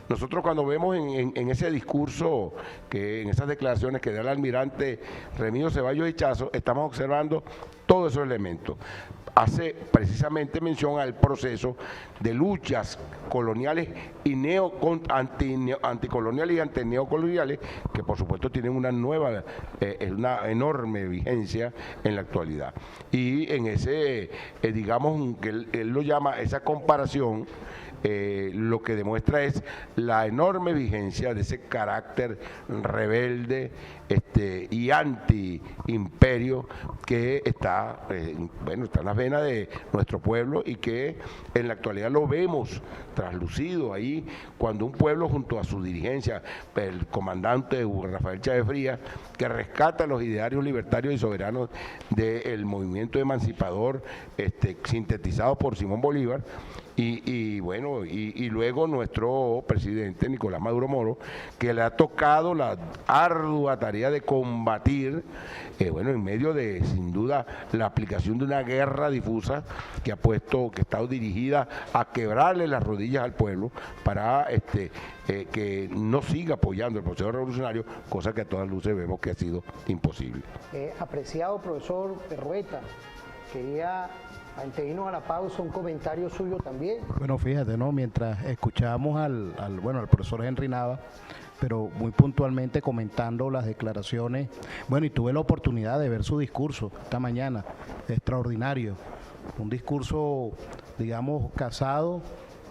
Speaker 2: nosotros cuando vemos en ese discurso, en esas declaraciones que da el almirante Remigio Ceballos Hichazo, estamos observando todos esos elementos. Hace precisamente mención al proceso de luchas coloniales y anticoloniales y antineocoloniales, que por supuesto tienen una enorme vigencia en la actualidad. Y en ese, digamos, que él lo llama, esa comparación, lo que demuestra es la enorme vigencia de ese carácter rebelde y anti-imperio que está, está en las venas de nuestro pueblo y que en la actualidad lo vemos traslucido ahí cuando un pueblo junto a su dirigencia, el comandante Rafael Chávez Frías, que rescata los idearios libertarios y soberanos del movimiento emancipador sintetizado por Simón Bolívar, y luego nuestro presidente Nicolás Maduro Moro, que le ha tocado la ardua tarea tarea de combatir, bueno, en medio de, sin duda, la aplicación de una guerra difusa que ha estado dirigida a quebrarle las rodillas al pueblo para que no siga apoyando el proceso revolucionario, cosa que a todas luces vemos que ha sido imposible.
Speaker 1: Apreciado profesor Berrueta, quería, antes de irnos a la pausa, un comentario suyo también.
Speaker 3: Bueno, fíjate, ¿no? Mientras escuchábamos al profesor Henry Nava, pero muy puntualmente comentando las declaraciones, bueno, y tuve la oportunidad de ver su discurso esta mañana, extraordinario, un discurso, digamos, casado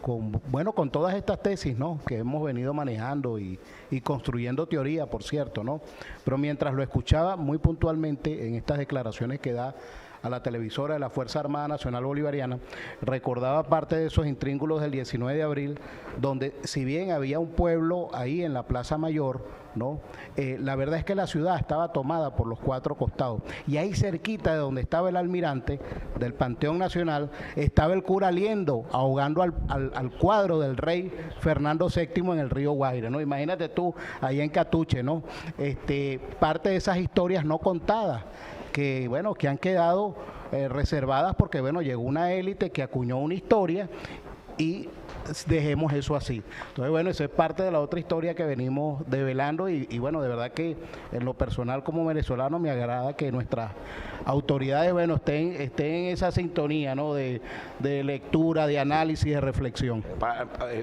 Speaker 3: con todas estas tesis, ¿no?, que hemos venido manejando y construyendo teoría, por cierto, ¿no? Pero mientras lo escuchaba muy puntualmente en estas declaraciones que da a la televisora de la Fuerza Armada Nacional Bolivariana, recordaba parte de esos intríngulos del 19 de abril, donde si bien había un pueblo ahí en la Plaza Mayor, ¿no? La verdad es que la ciudad estaba tomada por los cuatro costados, y ahí cerquita de donde estaba el almirante del Panteón Nacional, estaba el cura Liendo ahogando al cuadro del rey Fernando VII en el río Guaire, ¿no? Imagínate tú, ahí en Catuche, ¿no? Parte de esas historias no contadas, que bueno, que han quedado reservadas porque bueno, llegó una élite que acuñó una historia y dejemos eso así. Entonces bueno, eso es parte de la otra historia que venimos develando y bueno, de verdad que en lo personal como venezolano me agrada que nuestras autoridades bueno estén en esa sintonía, ¿no?, de lectura, de análisis, de reflexión.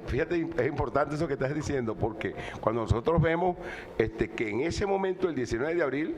Speaker 2: Fíjate, es importante eso que estás diciendo, porque cuando nosotros vemos que en ese momento, el 19 de abril,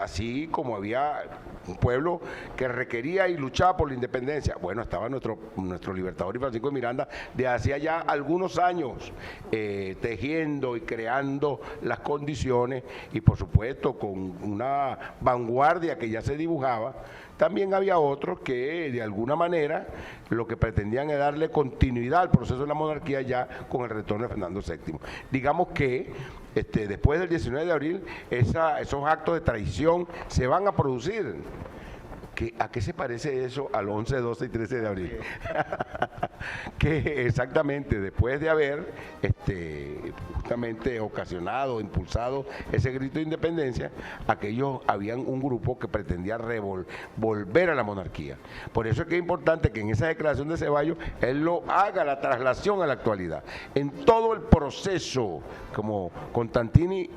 Speaker 2: así como había un pueblo que requería y luchaba por la independencia, bueno, estaba nuestro libertador y Francisco de Miranda de hacía ya algunos años tejiendo y creando las condiciones, y por supuesto con una vanguardia que ya se dibujaba. También había otros que de alguna manera lo que pretendían es darle continuidad al proceso de la monarquía ya con el retorno de Fernando VII. Digamos que después del 19 de abril esos actos de traición se van a producir. ¿A qué se parece eso al 11, 12 y 13 de abril? Que exactamente después de haber justamente ocasionado, impulsado ese grito de independencia, aquellos habían un grupo que pretendía volver a la monarquía. Por eso es que es importante que en esa declaración de Ceballos él lo haga, la traslación a la actualidad. En todo el proceso, como Constantini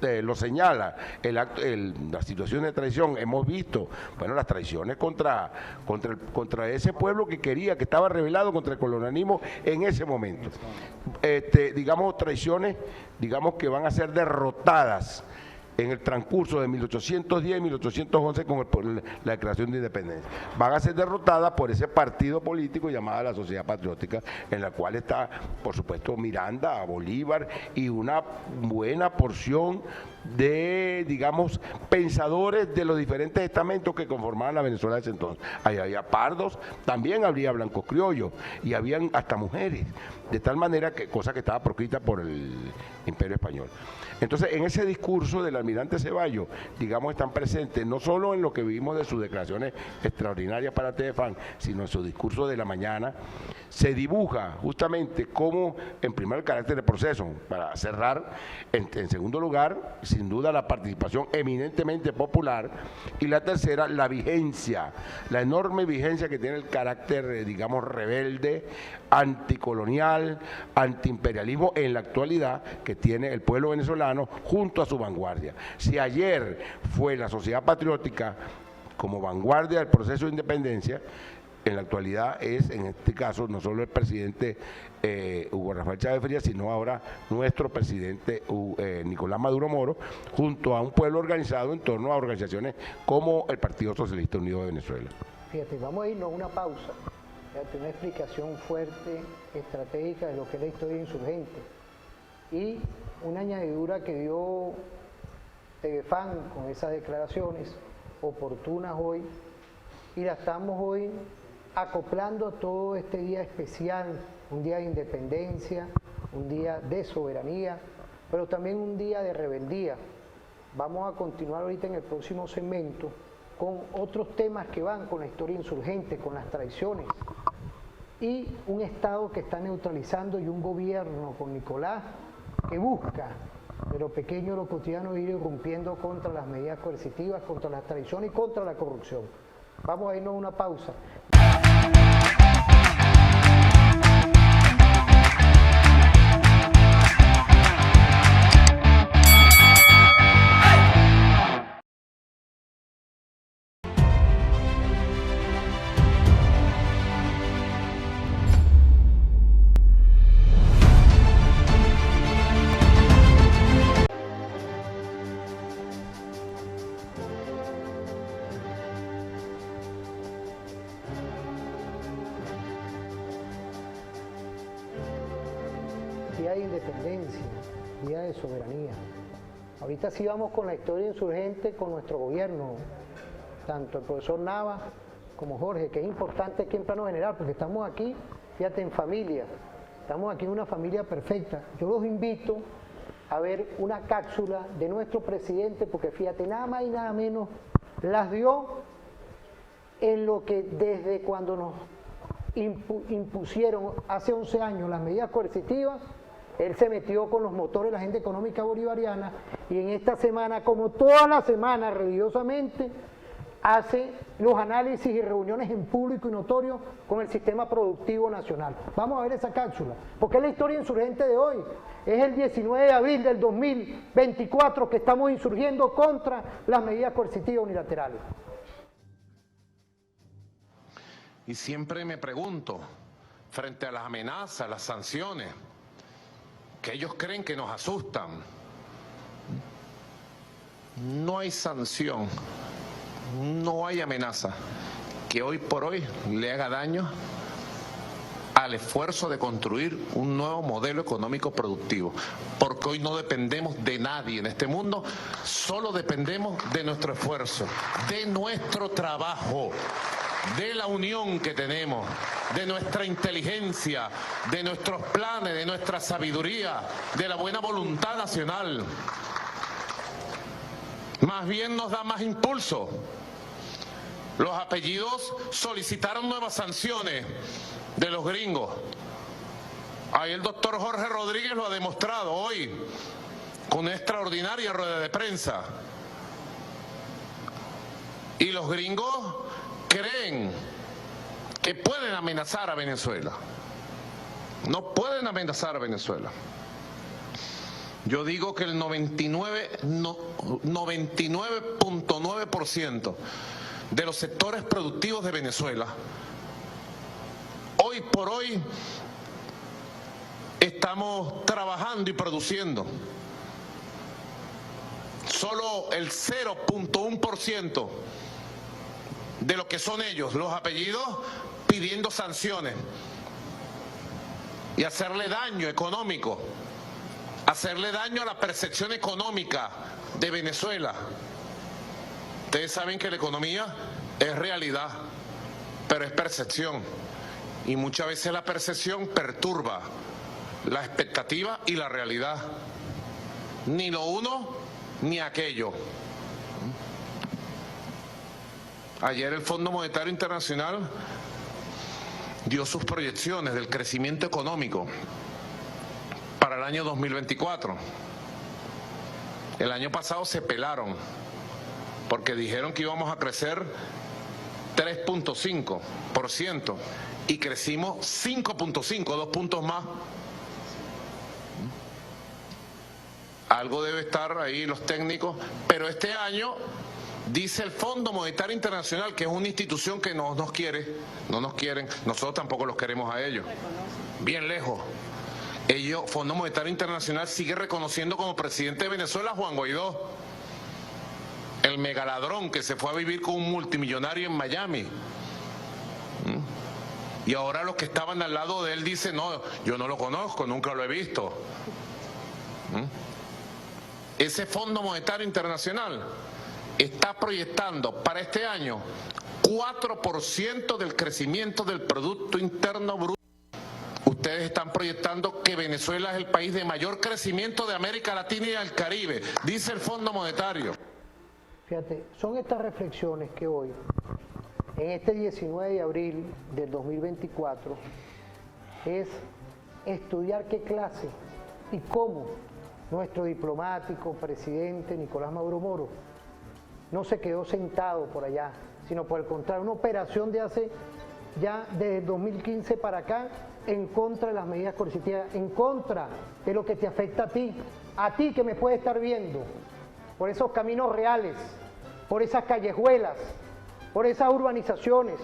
Speaker 2: lo señala, la situación de traición, hemos visto, bueno, las traiciones contra ese pueblo que estaba rebelado contra el colonialismo en ese momento. Digamos, traiciones, digamos, que van a ser derrotadas en el transcurso de 1810 y 1811 con la declaración de independencia. Van a ser derrotadas por ese partido político llamado la Sociedad Patriótica, en la cual está, por supuesto, Miranda, Bolívar y una buena porción de, digamos, pensadores de los diferentes estamentos que conformaban la Venezuela de ese entonces. Ahí había pardos, también habría blancos criollos y habían hasta mujeres, de tal manera que, cosa que estaba proscrita por el Imperio Español. Entonces, en ese discurso del almirante Ceballos, digamos, están presentes no solo en lo que vimos de sus declaraciones extraordinarias para TVFAN, sino en su discurso de la mañana, se dibuja justamente cómo, en primer, el carácter del proceso, para cerrar, en segundo lugar, sin duda, la participación eminentemente popular, y la tercera, la vigencia, la enorme vigencia que tiene el carácter, digamos, rebelde, anticolonial, antiimperialismo en la actualidad que tiene el pueblo venezolano junto a su vanguardia. Si ayer fue la Sociedad Patriótica como vanguardia del proceso de independencia, en la actualidad es, en este caso, no solo el presidente Hugo Rafael Chávez Frías, sino ahora nuestro presidente Nicolás Maduro Moro, junto a un pueblo organizado en torno a organizaciones como el Partido Socialista Unido de Venezuela.
Speaker 1: Fíjate, vamos a irnos a una pausa. Fíjate, una explicación fuerte, estratégica de lo que es la historia insurgente. Y una añadidura que dio TVFAN con esas declaraciones oportunas hoy, y la estamos hoy acoplando todo este día especial, un día de independencia, un día de soberanía, pero también un día de rebeldía. Vamos a continuar ahorita en el próximo segmento con otros temas que van con la historia insurgente, con las traiciones, y un Estado que está neutralizando y un gobierno con Nicolás que busca de lo pequeño, de lo cotidiano, ir irrumpiendo contra las medidas coercitivas, contra la traición y contra la corrupción. Vamos a irnos a una pausa. Día de independencia, día de soberanía. Ahorita sí vamos con la historia insurgente con nuestro gobierno, tanto el profesor Nava como Jorge, que es importante aquí en plano general, porque estamos aquí, fíjate, en familia, estamos aquí en una familia perfecta. Yo los invito a ver una cápsula de nuestro presidente, porque fíjate, nada más y nada menos las dio en lo que desde cuando nos impusieron hace 11 años las medidas coercitivas, él se metió con los motores de la agenda económica bolivariana y en esta semana, como toda la semana, religiosamente, hace los análisis y reuniones en público y notorio con el sistema productivo nacional. Vamos a ver esa cápsula, porque es la historia insurgente de hoy. Es el 19 de abril del 2024 que estamos insurgiendo contra las medidas coercitivas unilaterales.
Speaker 7: Y siempre me pregunto, frente a las amenazas, las sanciones, que ellos creen que nos asustan, no hay sanción, no hay amenaza que hoy por hoy le haga daño al esfuerzo de construir un nuevo modelo económico productivo, porque hoy no dependemos de nadie en este mundo, solo dependemos de nuestro esfuerzo, de nuestro trabajo, de la unión que tenemos, de nuestra inteligencia, de nuestros planes, de nuestra sabiduría, de la buena voluntad nacional. Más bien nos da más impulso. Los apellidos solicitaron nuevas sanciones de los gringos. Ahí el doctor Jorge Rodríguez lo ha demostrado hoy con una extraordinaria rueda de prensa. Y los gringos creen que pueden amenazar a Venezuela. No pueden amenazar a Venezuela. Yo digo que el 99.9% de los sectores productivos de Venezuela, hoy por hoy, estamos trabajando y produciendo. Solo el 0.1% de lo que son ellos, los apellidos, pidiendo sanciones y hacerle daño económico, hacerle daño a la percepción económica de Venezuela. Ustedes saben que la economía es realidad, pero es percepción, y muchas veces la percepción perturba la expectativa y la realidad. Ni lo uno ni aquello. Ayer el Fondo Monetario Internacional dio sus proyecciones del crecimiento económico para el año 2024. El año pasado se pelaron porque dijeron que íbamos a crecer 3.5% y crecimos 5.5, 2 puntos más. Algo debe estar ahí los técnicos, pero este año dice el Fondo Monetario Internacional, que es una institución que no nos quieren, nosotros tampoco los queremos a ellos, bien lejos. Fondo Monetario Internacional sigue reconociendo como presidente de Venezuela a Juan Guaidó, el megaladrón que se fue a vivir con un multimillonario en Miami. Y ahora los que estaban al lado de él dicen, no, yo no lo conozco, nunca lo he visto. Ese Fondo Monetario Internacional está proyectando para este año 4% del crecimiento del Producto Interno Bruto. Ustedes están proyectando que Venezuela es el país de mayor crecimiento de América Latina y del Caribe, dice el Fondo Monetario.
Speaker 1: Fíjate, son estas reflexiones que hoy, en este 19 de abril del 2024, es estudiar qué clase y cómo nuestro diplomático, presidente Nicolás Maduro Moro, no se quedó sentado por allá, sino por el contrario, una operación de hace ya desde 2015 para acá en contra de las medidas coercitivas, en contra de lo que te afecta a ti que me puede estar viendo, por esos caminos reales, por esas callejuelas, por esas urbanizaciones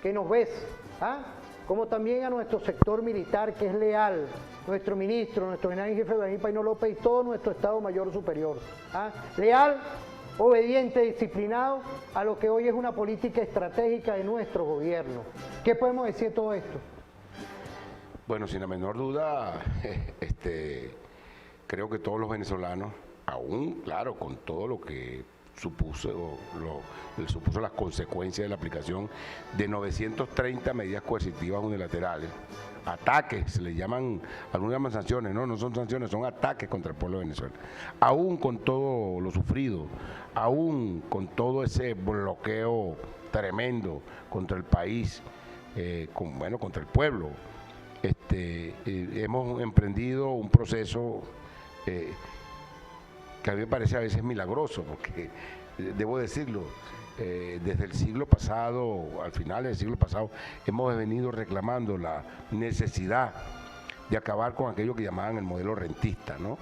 Speaker 1: que nos ves, como también a nuestro sector militar que es leal, nuestro ministro, nuestro general en jefe Vladimir Paino López y todo nuestro Estado Mayor Superior, leal, obediente, disciplinado a lo que hoy es una política estratégica de nuestro gobierno. ¿Qué podemos decir de todo esto?
Speaker 2: Bueno, sin la menor duda, creo que todos los venezolanos, aún, claro, con todo lo que supuso las consecuencias de la aplicación de 930 medidas coercitivas unilaterales, ataques, se le llaman, algunos llaman sanciones, no son sanciones, son ataques contra el pueblo de Venezuela. Aún con todo lo sufrido, aún con todo ese bloqueo tremendo contra el país, contra el pueblo, hemos emprendido un proceso que a mí me parece a veces milagroso, porque debo decirlo, desde el siglo pasado, al final del siglo pasado, hemos venido reclamando la necesidad de acabar con aquello que llamaban el modelo rentista, ¿no?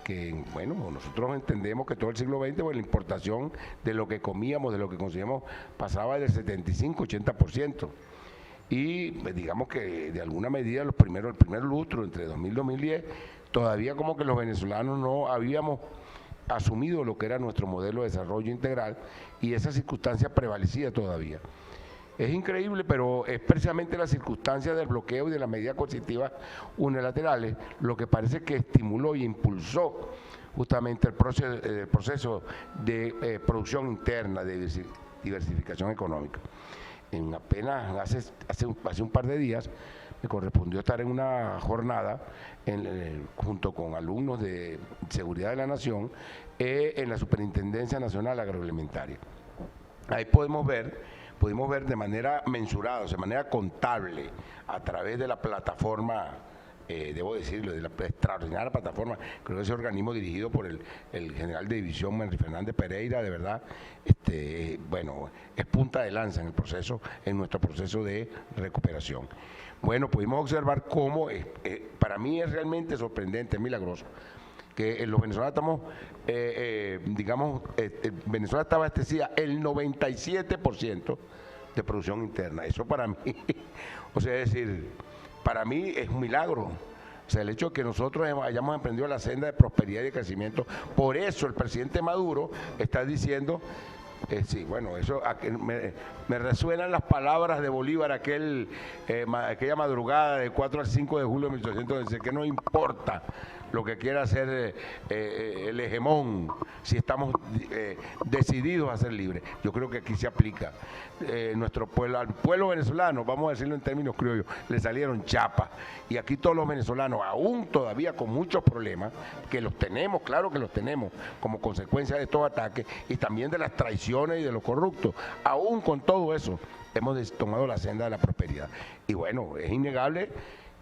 Speaker 2: Que, bueno, nosotros entendemos que todo el siglo XX, pues, la importación de lo que comíamos, de lo que consumíamos, pasaba del 75-80%. Y digamos que de alguna medida el primer lustro entre 2000 y 2010, todavía como que los venezolanos no habíamos asumido lo que era nuestro modelo de desarrollo integral y esa circunstancia prevalecía todavía. Es increíble, pero es precisamente la circunstancia del bloqueo y de las medidas coercitivas unilaterales lo que parece que estimuló y impulsó justamente el proceso de producción interna, de diversificación económica. Apenas hace un par de días me correspondió estar en una jornada junto con alumnos de Seguridad de la Nación en la Superintendencia Nacional Agroalimentaria. Ahí pudimos ver de manera mensurada, de manera contable, a través de la plataforma, debo decirlo, de la extraordinaria plataforma, creo que ese organismo dirigido por el general de división Henry Fernández Pereira, de verdad, bueno, es punta de lanza en nuestro proceso de recuperación. Bueno, pudimos observar cómo, para mí es realmente sorprendente, es milagroso, que los venezolanos estamos, Venezuela está abastecida el 97% de producción interna. Eso para mí, o sea, es decir, para mí es un milagro. O sea, el hecho de que nosotros hayamos emprendido la senda de prosperidad y de crecimiento, por eso el presidente Maduro está diciendo, sí, bueno, eso me resuenan las palabras de Bolívar aquella madrugada del 4 al 5 de julio de 1811, que no importa lo que quiera hacer el hegemón, si estamos decididos a ser libres. Yo creo que aquí se aplica. Nuestro pueblo, al pueblo venezolano, vamos a decirlo en términos criollos, le salieron chapas. Y aquí todos los venezolanos, aún todavía con muchos problemas, que los tenemos, claro que los tenemos, como consecuencia de estos ataques y también de las traiciones y de los corruptos, aún con todo eso, hemos tomado la senda de la prosperidad. Y bueno, es innegable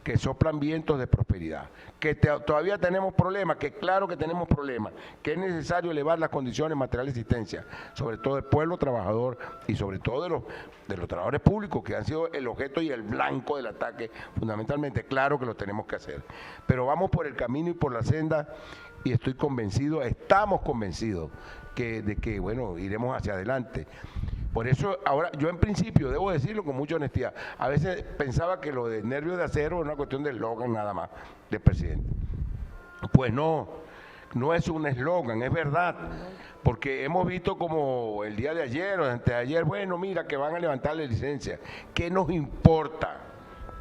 Speaker 2: que soplan vientos de prosperidad, que todavía tenemos problemas, que claro que tenemos problemas, que es necesario elevar las condiciones materiales de existencia, sobre todo del pueblo trabajador y sobre todo de los trabajadores públicos, que han sido el objeto y el blanco del ataque fundamentalmente. Claro que lo tenemos que hacer, pero vamos por el camino y por la senda, y estoy convencido, estamos convencidos de que, bueno, iremos hacia adelante. Por eso, ahora, yo en principio, debo decirlo con mucha honestidad, a veces pensaba que lo de nervios de acero era una cuestión de eslogan nada más del presidente. Pues no es un eslogan, es verdad, porque hemos visto como el día de ayer o antes de ayer, bueno, mira, que van a levantar la licencia. ¿Qué nos importa?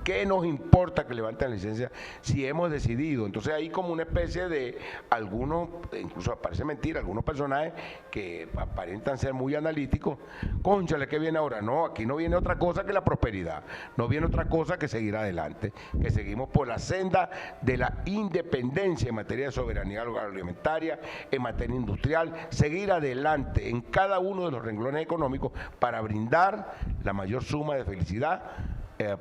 Speaker 2: ¿Qué nos importa que levanten la licencia si hemos decidido? Entonces hay como una especie de algunos, incluso parece mentira, algunos personajes que aparentan ser muy analíticos. Cónchale, ¿qué viene ahora? No, aquí no viene otra cosa que la prosperidad, no viene otra cosa que seguir adelante, que seguimos por la senda de la independencia en materia de soberanía agroalimentaria, en materia industrial, seguir adelante en cada uno de los renglones económicos para brindar la mayor suma de felicidad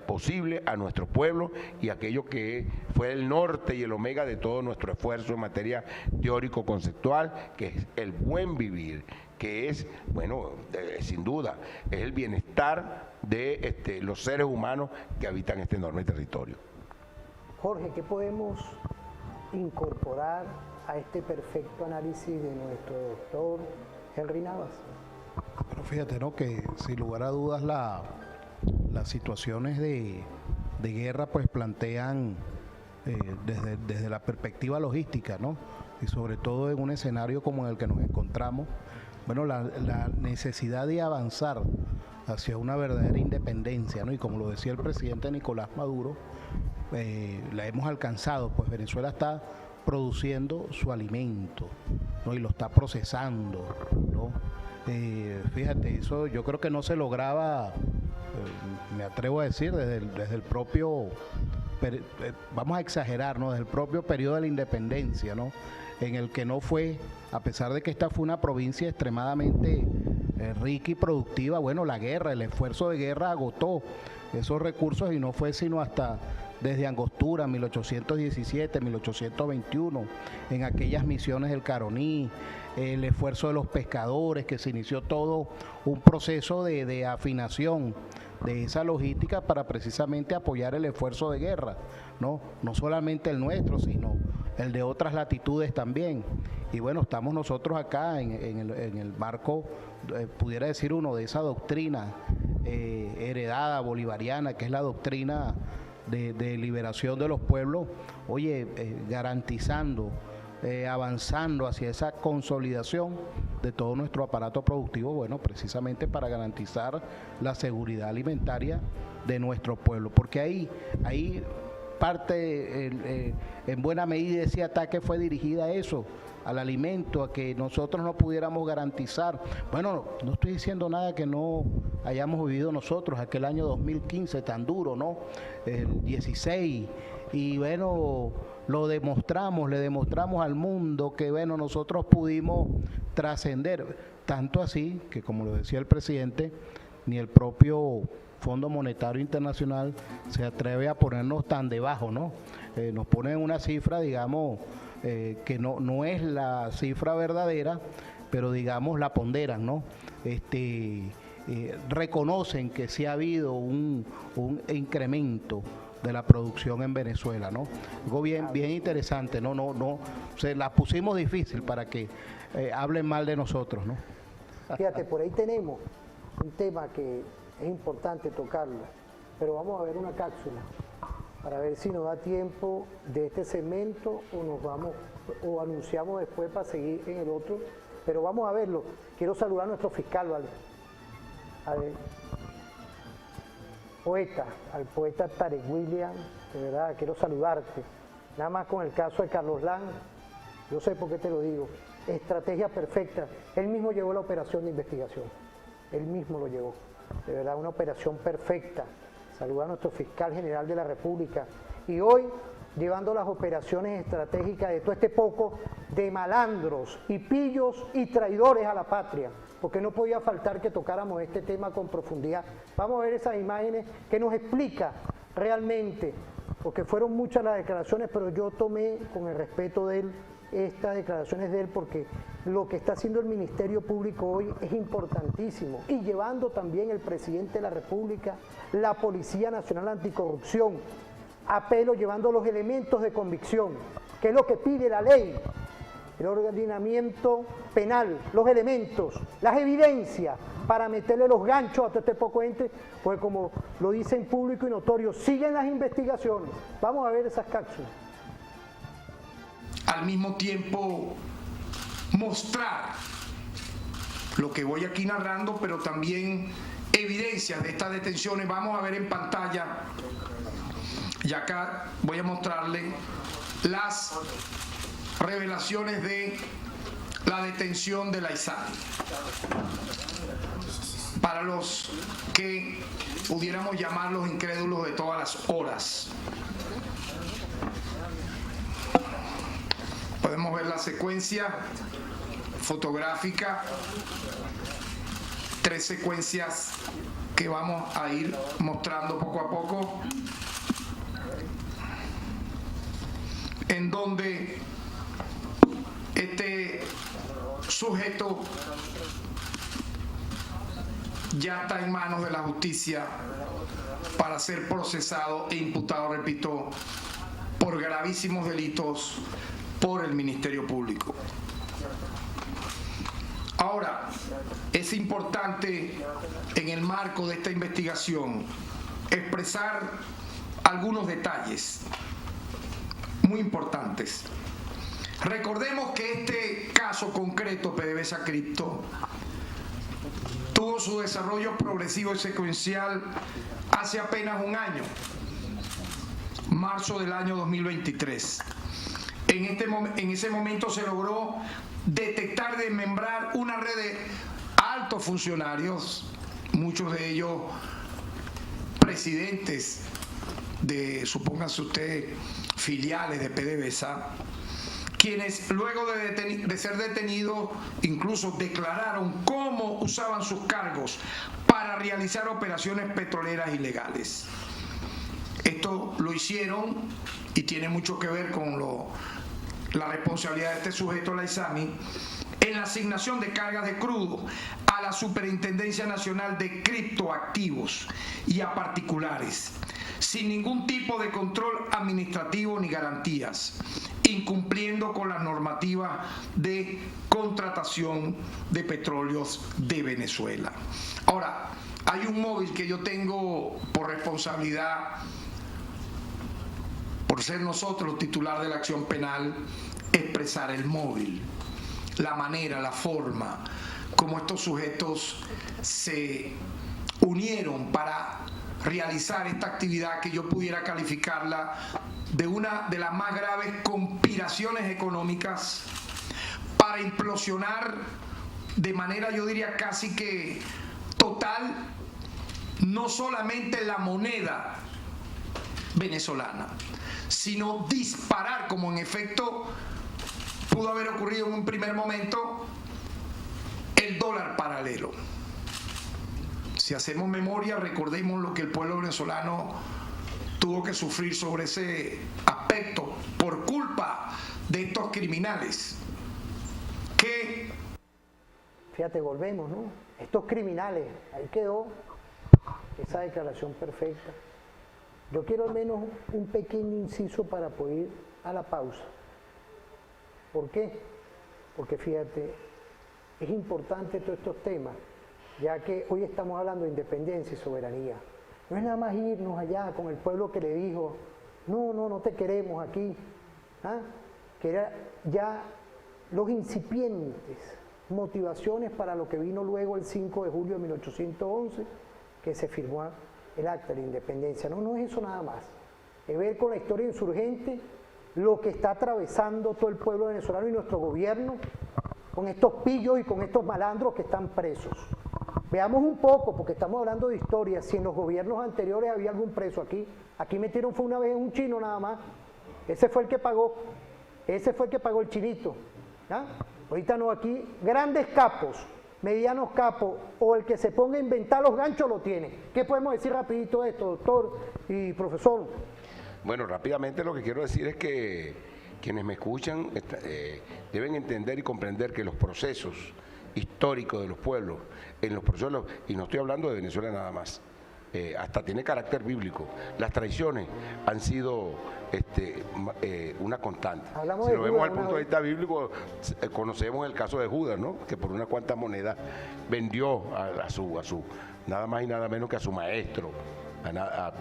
Speaker 2: posible a nuestro pueblo y aquello que fue el norte y el omega de todo nuestro esfuerzo en materia teórico-conceptual, que es el buen vivir, que es, bueno, sin duda, es el bienestar de los seres humanos que habitan este enorme territorio.
Speaker 1: Jorge, ¿qué podemos incorporar a este perfecto análisis de nuestro doctor Henry Navas?
Speaker 3: Pero fíjate, ¿no?, que sin lugar a dudas las situaciones de guerra pues plantean desde la perspectiva logística, ¿no?, y sobre todo en un escenario como en el que nos encontramos, bueno, la necesidad de avanzar hacia una verdadera independencia, ¿no? Y como lo decía el presidente Nicolás Maduro, la hemos alcanzado, pues Venezuela está produciendo su alimento, ¿no?, y lo está procesando, ¿no? Fíjate, eso yo creo que no se lograba, me atrevo a decir, desde el propio, vamos a exagerar, ¿no?, desde el propio periodo de la independencia, ¿no?, en el que no fue, a pesar de que esta fue una provincia extremadamente rica y productiva, bueno, la guerra, el esfuerzo de guerra agotó esos recursos y no fue sino hasta desde Angostura, 1817, 1821, en aquellas misiones del Caroní, el esfuerzo de los pescadores, que se inició todo un proceso de afinación de esa logística para precisamente apoyar el esfuerzo de guerra, ¿no? No solamente el nuestro, sino el de otras latitudes también. Y bueno, estamos nosotros acá en el marco, pudiera decir uno, de esa doctrina heredada bolivariana, que es la doctrina de liberación de los pueblos, oye, garantizando, avanzando hacia esa consolidación de todo nuestro aparato productivo, bueno, precisamente para garantizar la seguridad alimentaria de nuestro pueblo, porque ahí parte, en buena medida, ese ataque fue dirigido a eso, al alimento, a que nosotros no pudiéramos garantizar. Bueno, no estoy diciendo nada que no hayamos vivido nosotros aquel año 2015 tan duro, ¿no? El 16, y bueno, le demostramos al mundo que, bueno, nosotros pudimos trascender, tanto así que, como lo decía el presidente, ni el propio Fondo Monetario Internacional se atreve a ponernos tan debajo, ¿no? Nos ponen una cifra, digamos, que no es la cifra verdadera, pero digamos la ponderan, ¿no? Reconocen que sí ha habido un incremento de la producción en Venezuela, ¿no? Algo bien interesante, no, se la pusimos difícil para que hablen mal de nosotros, ¿no?
Speaker 1: Fíjate, por ahí tenemos un tema que es importante tocarlo, pero vamos a ver una cápsula para ver si nos da tiempo de este segmento o nos vamos o anunciamos después para seguir en el otro, pero vamos a verlo. Quiero saludar a nuestro fiscal, ¿vale? Al poeta Tarek William, de verdad quiero saludarte. Nada más con el caso de Carlos Lang, yo sé por qué te lo digo, estrategia perfecta. Él mismo llevó la operación de investigación, él mismo lo llevó, de verdad una operación perfecta. Saludar a nuestro fiscal general de la República y hoy llevando las operaciones estratégicas de todo este poco de malandros y pillos y traidores a la patria, porque no podía faltar que tocáramos este tema con profundidad. Vamos a ver esas imágenes que nos explica realmente, porque fueron muchas las declaraciones, pero yo tomé con el respeto de él estas declaraciones de él, porque lo que está haciendo el Ministerio Público hoy es importantísimo, y llevando también el presidente de la República, la Policía Nacional Anticorrupción, apelo llevando los elementos de convicción, que es lo que pide la ley, el ordenamiento penal, los elementos, las evidencias, para meterle los ganchos a todo este poco ente, pues como lo dice en público y notorio, siguen las investigaciones. Vamos a ver esas cápsulas.
Speaker 8: Al mismo tiempo mostrar lo que voy aquí narrando, pero también evidencias de estas detenciones. Vamos a ver en pantalla, y acá voy a mostrarle las revelaciones de la detención de la ISAT. Para los que pudiéramos llamar los incrédulos de todas las horas. Podemos ver la secuencia fotográfica 3 secuencias que vamos a ir mostrando poco a poco, en donde este sujeto ya está en manos de la justicia para ser procesado e imputado, repito, por gravísimos delitos por el Ministerio Público. Ahora, es importante en el marco de esta investigación expresar algunos detalles muy importantes. Recordemos que este caso concreto, PDVSA Cripto, tuvo su desarrollo progresivo y secuencial hace apenas un año, marzo del año 2023. En ese momento se logró detectar, desmembrar una red de altos funcionarios, muchos de ellos presidentes de, supóngase usted, filiales de PDVSA, quienes luego de ser detenidos incluso declararon cómo usaban sus cargos para realizar operaciones petroleras ilegales. Esto lo hicieron y tiene mucho que ver con la responsabilidad de este sujeto, la ISAMI, en la asignación de cargas de crudo a la Superintendencia Nacional de Criptoactivos y a particulares, sin ningún tipo de control administrativo ni garantías, incumpliendo con las normativas de contratación de petróleos de Venezuela. Ahora, hay un móvil que yo tengo por responsabilidad, por ser nosotros titular de la acción penal, expresar el móvil, la manera, la forma, como estos sujetos se unieron para realizar esta actividad que yo pudiera calificarla de una de las más graves conspiraciones económicas para implosionar de manera, yo diría, casi que total, no solamente la moneda venezolana, sino disparar, como en efecto pudo haber ocurrido en un primer momento, el dólar paralelo. Si hacemos memoria, recordemos lo que el pueblo venezolano tuvo que sufrir sobre ese aspecto por culpa de estos criminales que...
Speaker 1: Fíjate, volvemos, ¿no? Estos criminales, ahí quedó esa declaración perfecta. Yo quiero al menos un pequeño inciso para poder ir a la pausa. ¿Por qué? Porque fíjate, es importante todos estos temas, ya que hoy estamos hablando de independencia y soberanía. No es nada más irnos allá con el pueblo que le dijo, no te queremos aquí, ¿ah? Que era ya los incipientes motivaciones para lo que vino luego el 5 de julio de 1811, que se firmó el Acta de la Independencia. No es eso nada más, es ver con la historia insurgente lo que está atravesando todo el pueblo venezolano y nuestro gobierno con estos pillos y con estos malandros que están presos. Veamos un poco, porque estamos hablando de historia, si en los gobiernos anteriores había algún preso aquí. Aquí metieron fue una vez un chino nada más. Ese fue el que pagó el chinito. ¿Ah? Ahorita no, aquí grandes capos, medianos capos, o el que se ponga a inventar los ganchos lo tiene. ¿Qué podemos decir rapidito de esto, doctor y profesor?
Speaker 2: Bueno, rápidamente lo que quiero decir es que quienes me escuchan deben entender y comprender que los procesos históricos de los pueblos, en los procesos, y no estoy hablando de Venezuela nada más, hasta tiene carácter bíblico. Las traiciones han sido una constante. Si lo vemos al punto de vista bíblico, conocemos el caso de Judas, ¿no? Que por unas cuantas monedas vendió a su nada más y nada menos que a su maestro, a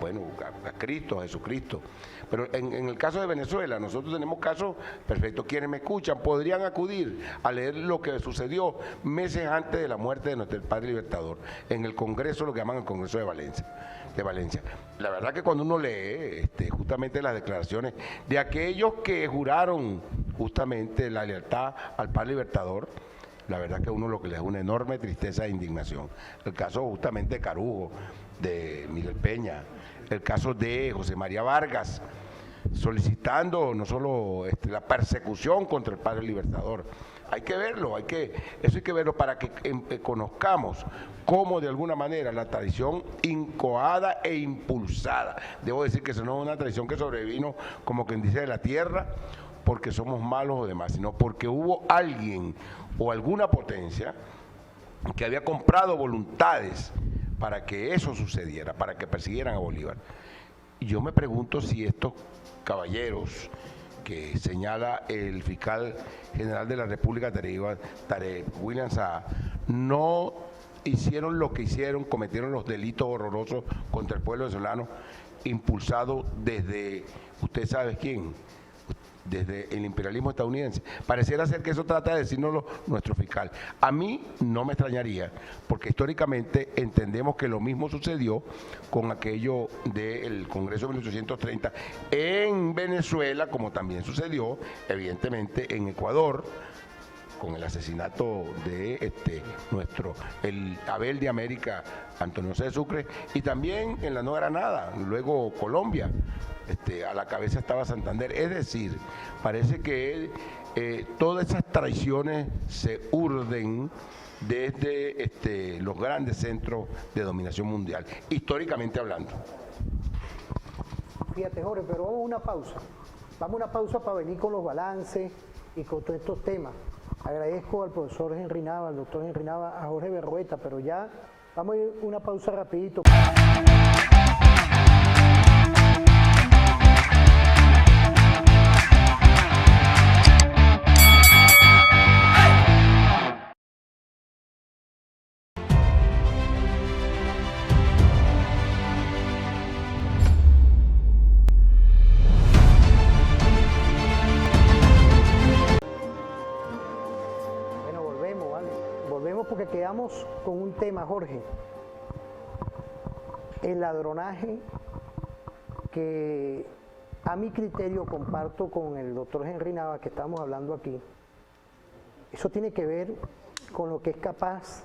Speaker 2: Cristo, a Jesucristo. Pero en el caso de Venezuela, nosotros tenemos casos perfectos. Quienes me escuchan podrían acudir a leer lo que sucedió meses antes de la muerte de nuestro padre libertador, en el Congreso, lo que llaman el Congreso de Valencia. La verdad que cuando uno lee justamente las declaraciones de aquellos que juraron justamente la lealtad al padre libertador, la verdad que a uno lo que le da una enorme tristeza e indignación. El caso justamente de Carujo, de Miguel Peña, el caso de José María Vargas, solicitando no solo la persecución contra el padre libertador, Hay que verlo, eso hay que verlo para que conozcamos cómo de alguna manera la tradición incoada e impulsada, debo decir que eso no es una tradición que sobrevino como quien dice de la tierra porque somos malos o demás, sino porque hubo alguien o alguna potencia que había comprado voluntades para que eso sucediera, para que persiguieran a Bolívar. Y yo me pregunto si estos caballeros que señala el fiscal general de la República, Tarek William Saab, no hicieron lo que hicieron, cometieron los delitos horrorosos contra el pueblo venezolano, impulsado desde, usted sabe quién, desde el imperialismo estadounidense. Pareciera ser que eso trata de decirnos nuestro fiscal. A mí no me extrañaría, porque históricamente entendemos que lo mismo sucedió con aquello del Congreso de 1830 en Venezuela, como también sucedió evidentemente en Ecuador, con el asesinato de el Abel de América, Antonio José de Sucre, y también en la Nueva Granada, luego Colombia, a la cabeza estaba Santander. Es decir, parece que todas esas traiciones se urden desde los grandes centros de dominación mundial, históricamente hablando.
Speaker 1: Fíjate, Jorge, pero vamos a una pausa. Vamos a una pausa para venir con los balances y con todos estos temas. Agradezco al profesor Henry Nava, al doctor Henry Nava, a Jorge Berrueta, pero ya vamos a ir a una pausa rapidito. Porque quedamos con un tema, Jorge, el ladronaje, que a mi criterio comparto con el doctor Henry Nava, que estamos hablando aquí. Eso tiene que ver con lo que es capaz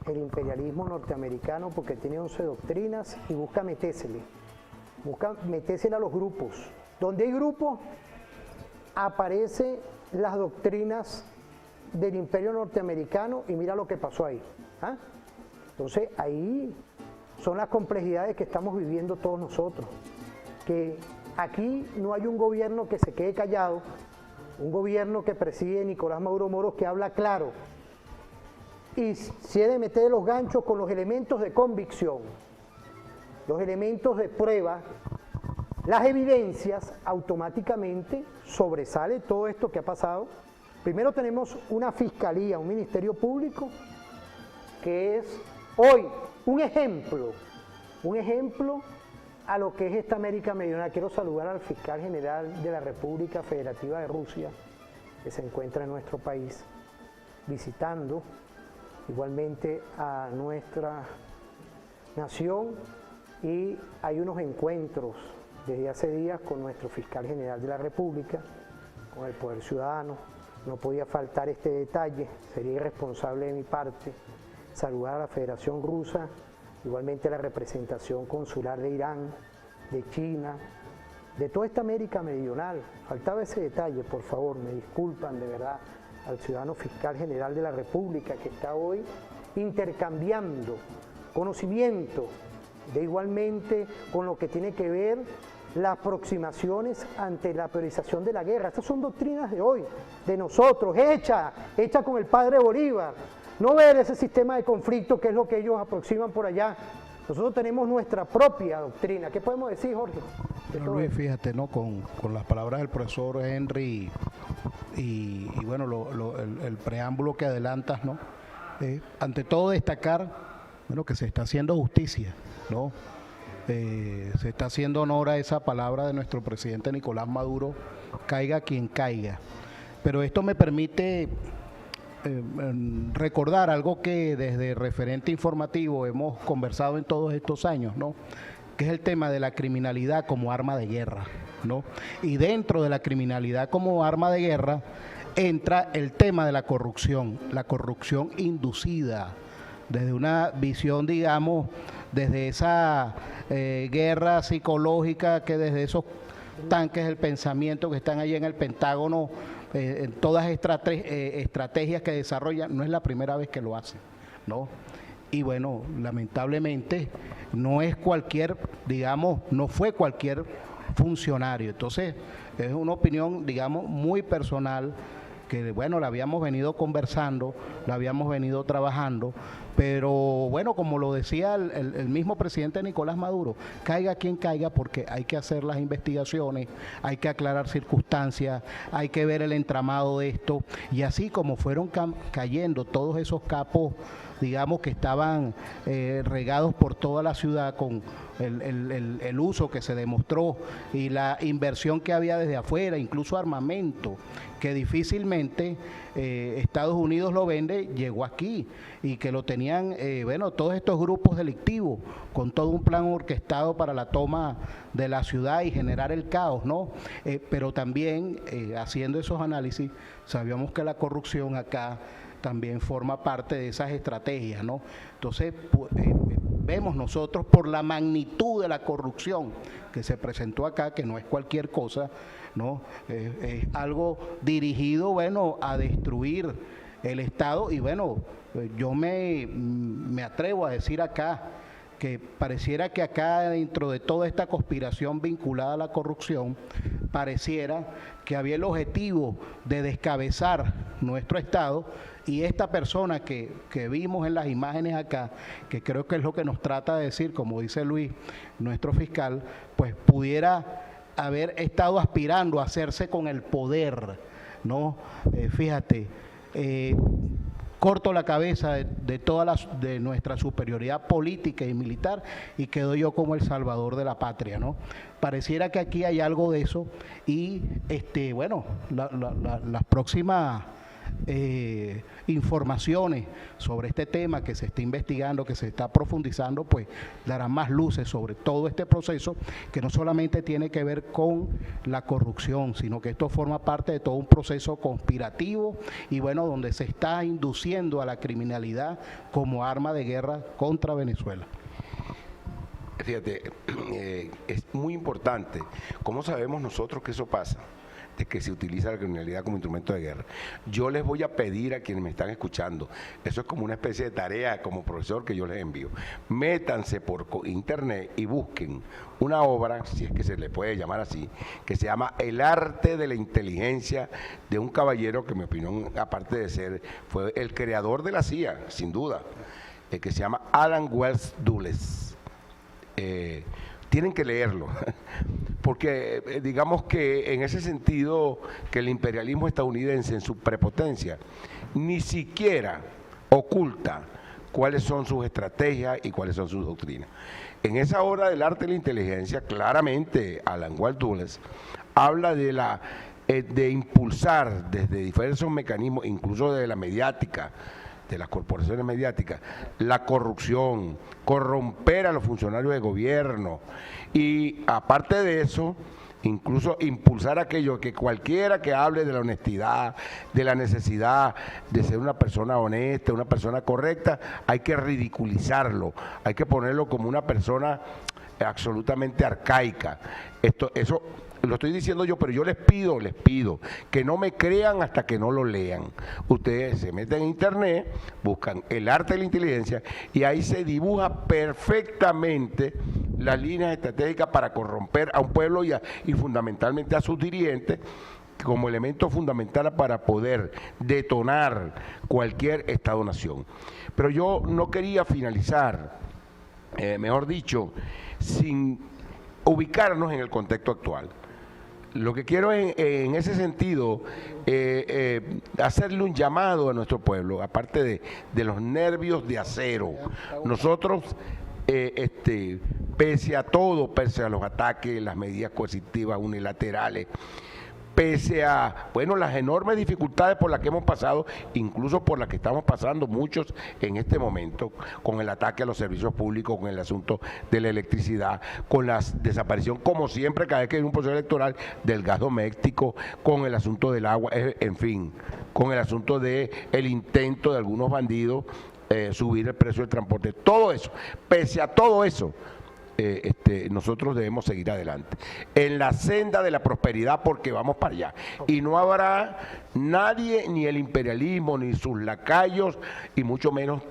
Speaker 1: el imperialismo norteamericano, porque tiene 11 doctrinas y busca metérsele a los grupos. Donde hay grupos, aparecen las doctrinas del imperio norteamericano y mira lo que pasó ahí. ¿Ah? Entonces ahí son las complejidades que estamos viviendo todos nosotros, que aquí no hay un gobierno que se quede callado, un gobierno que preside Nicolás Maduro Moros, que habla claro y si he de meter los ganchos con los elementos de convicción, los elementos de prueba, las evidencias, automáticamente sobresale todo esto que ha pasado. Primero tenemos una fiscalía, un ministerio público, que es hoy un ejemplo a lo que es esta América Meridional. Quiero saludar al fiscal general de la República Federativa de Rusia, que se encuentra en nuestro país, visitando igualmente a nuestra nación, y hay unos encuentros desde hace días con nuestro fiscal general de la República, con el Poder Ciudadano. No podía faltar este detalle, sería irresponsable de mi parte saludar a la Federación Rusa, igualmente a la representación consular de Irán, de China, de toda esta América Meridional. Faltaba ese detalle, por favor, me disculpan de verdad, al ciudadano fiscal general de la República, que está hoy intercambiando conocimiento de igualmente con lo que tiene que ver las aproximaciones ante la priorización de la guerra. Estas son doctrinas de hoy, de nosotros, hecha con el padre Bolívar. No ver ese sistema de conflicto que es lo que ellos aproximan por allá. Nosotros tenemos nuestra propia doctrina. ¿Qué podemos decir, Jorge?
Speaker 3: Luis, fíjate, ¿no? Con las palabras del profesor Henry y bueno, el preámbulo que adelantas, ¿no? Ante todo destacar, bueno, que se está haciendo justicia, ¿no? Se está haciendo honor a esa palabra de nuestro presidente Nicolás Maduro, caiga quien caiga. Pero esto me permite recordar algo que desde Referente Informativo hemos conversado en todos estos años, ¿no? Que es el tema de la criminalidad como arma de guerra, ¿no? Y dentro de la criminalidad como arma de guerra entra el tema de la corrupción inducida, desde una visión, digamos, desde esa guerra psicológica, que desde esos tanques del pensamiento que están allí en el Pentágono en todas estrategias que desarrollan, no es la primera vez que lo hacen, ¿no? Y bueno, lamentablemente no es cualquier, digamos, no fue cualquier funcionario. Entonces, es una opinión, digamos, muy personal, que bueno, la habíamos venido conversando, la habíamos venido trabajando, pero bueno, como lo decía el mismo presidente Nicolás Maduro, caiga quien caiga, porque hay que hacer las investigaciones, hay que aclarar circunstancias, hay que ver el entramado de esto, y así como fueron cayendo todos esos capos, digamos, que estaban regados por toda la ciudad con el uso que se demostró y la inversión que había desde afuera, incluso armamento, que difícilmente Estados Unidos lo vende, llegó aquí, y que lo tenían, bueno, todos estos grupos delictivos, con todo un plan orquestado para la toma de la ciudad y generar el caos, ¿no? Pero también, haciendo esos análisis, sabíamos que la corrupción acá también forma parte de esas estrategias, ¿no? Entonces, vemos nosotros, por la magnitud de la corrupción que se presentó acá, que no es cualquier cosa, ¿no? Es algo dirigido, bueno, a destruir el Estado, y bueno, yo me atrevo a decir acá que pareciera que acá, dentro de toda esta conspiración vinculada a la corrupción, pareciera que había el objetivo de descabezar nuestro Estado, y esta persona que vimos en las imágenes acá, que creo que es lo que nos trata de decir, como dice Luis, nuestro fiscal, pues pudiera haber estado aspirando a hacerse con el poder, ¿no? Fíjate, corto la cabeza de nuestra superioridad política y militar, y quedo yo como el salvador de la patria, ¿no? Pareciera que aquí hay algo de eso, y bueno, las próximas informaciones sobre este tema que se está investigando, que se está profundizando, pues darán más luces sobre todo este proceso, que no solamente tiene que ver con la corrupción, sino que esto forma parte de todo un proceso conspirativo, y bueno, donde se está induciendo a la criminalidad como arma de guerra contra Venezuela.
Speaker 2: Fíjate, es muy importante. ¿Cómo sabemos nosotros que eso pasa? De que se utiliza la criminalidad como instrumento de guerra. Yo les voy a pedir a quienes me están escuchando, eso es como una especie de tarea como profesor que yo les envío, métanse por internet y busquen una obra, si es que se le puede llamar así, que se llama El arte de la inteligencia, de un caballero que, en mi opinión, aparte de ser, fue el creador de la CIA, sin duda, que se llama Alan Wells Dulles. Tienen que leerlo, porque digamos que en ese sentido que el imperialismo estadounidense en su prepotencia ni siquiera oculta cuáles son sus estrategias y cuáles son sus doctrinas. En esa obra del arte de la inteligencia, claramente Alan Wells Dulles habla de impulsar desde diversos mecanismos, incluso de la mediática, de las corporaciones mediáticas, la corrupción, corromper a los funcionarios de gobierno, y aparte de eso, incluso impulsar aquello que cualquiera que hable de la honestidad, de la necesidad de ser una persona honesta, una persona correcta, hay que ridiculizarlo, hay que ponerlo como una persona absolutamente arcaica. Eso lo estoy diciendo yo, pero yo les pido que no me crean hasta que no lo lean. Ustedes se meten en internet, buscan El arte de la inteligencia, y ahí se dibuja perfectamente las líneas estratégicas para corromper a un pueblo y fundamentalmente a sus dirigentes, como elemento fundamental para poder detonar cualquier Estado-nación. Pero yo no quería finalizar, mejor dicho, sin ubicarnos en el contexto actual. Lo que quiero en ese sentido, hacerle un llamado a nuestro pueblo, aparte de los nervios de acero. Nosotros, pese a todo, pese a los ataques, las medidas coercitivas unilaterales, pese a, bueno, las enormes dificultades por las que hemos pasado, incluso por las que estamos pasando muchos en este momento, con el ataque a los servicios públicos, con el asunto de la electricidad, con la desaparición, como siempre, cada vez que hay un proceso electoral, del gas doméstico, con el asunto del agua, en fin, con el asunto del intento de algunos bandidos subir el precio del transporte. Todo eso, pese a todo eso, nosotros debemos seguir adelante en la senda de la prosperidad, porque vamos para allá y no habrá nadie, ni el imperialismo, ni sus lacayos, y mucho menos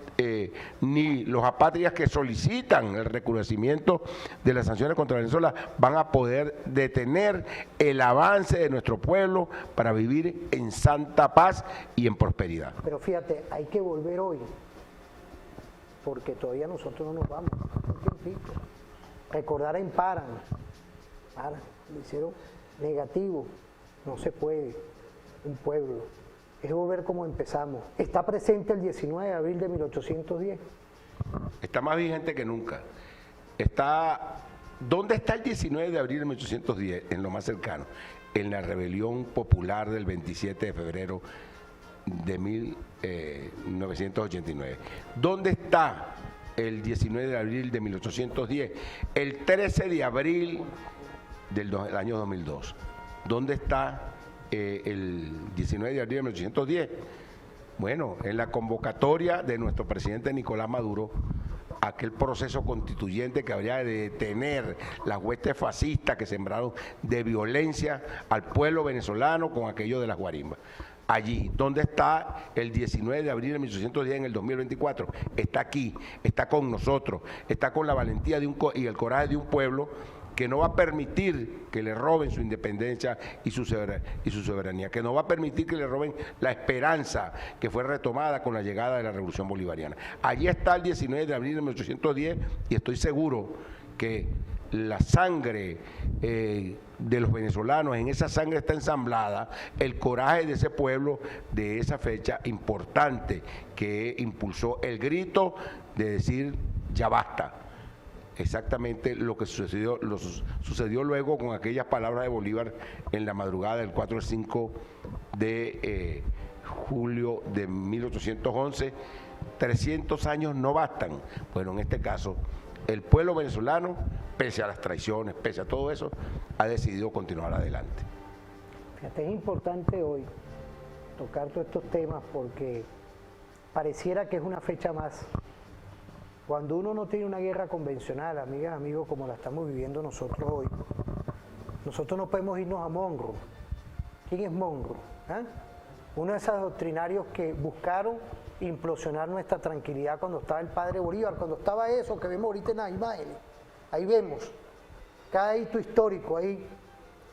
Speaker 2: ni los apátridas que solicitan el recrudecimiento de las sanciones contra Venezuela van a poder detener el avance de nuestro pueblo para vivir en santa paz y en prosperidad.
Speaker 1: Pero fíjate, hay que volver hoy, porque todavía nosotros no nos vamos, un tiempito. Recordar en Paran, lo hicieron negativo, no se puede, un pueblo, es volver como empezamos. Está presente el 19 de abril de 1810.
Speaker 2: Está más vigente que nunca. ¿Dónde está el 19 de abril de 1810? En lo más cercano, en la rebelión popular del 27 de febrero de 1989. ¿Dónde está el 19 de abril de 1810? El 13 de abril del año 2002. ¿Dónde está el 19 de abril de 1810? Bueno, en la convocatoria de nuestro presidente Nicolás Maduro, aquel proceso constituyente que habría de detener las huestes fascistas que sembraron de violencia al pueblo venezolano con aquello de las guarimbas. Allí, ¿dónde está el 19 de abril de 1810 en el 2024? Está aquí, está con nosotros, está con la valentía y el coraje de un pueblo que no va a permitir que le roben su independencia y su soberanía, que no va a permitir que le roben la esperanza que fue retomada con la llegada de la Revolución Bolivariana. Allí está el 19 de abril de 1810 y estoy seguro que la sangre de los venezolanos, en esa sangre está ensamblada el coraje de ese pueblo, de esa fecha importante que impulsó el grito de decir ya basta. Exactamente lo que sucedió luego con aquellas palabras de Bolívar en la madrugada del 4 al 5 de julio de 1811. 300 años no bastan. Bueno, en este caso, el pueblo venezolano, pese a las traiciones, pese a todo eso, ha decidido continuar adelante.
Speaker 1: Fíjate, es importante hoy tocar todos estos temas porque pareciera que es una fecha más. Cuando uno no tiene una guerra convencional, amigas, amigos, como la estamos viviendo nosotros hoy, nosotros no podemos irnos a Monroe. ¿Quién es Monroe? Uno de esos doctrinarios que buscaron implosionar nuestra tranquilidad cuando estaba el padre Bolívar, cuando estaba eso que vemos ahorita en las imágenes. Ahí vemos cada hito histórico, ahí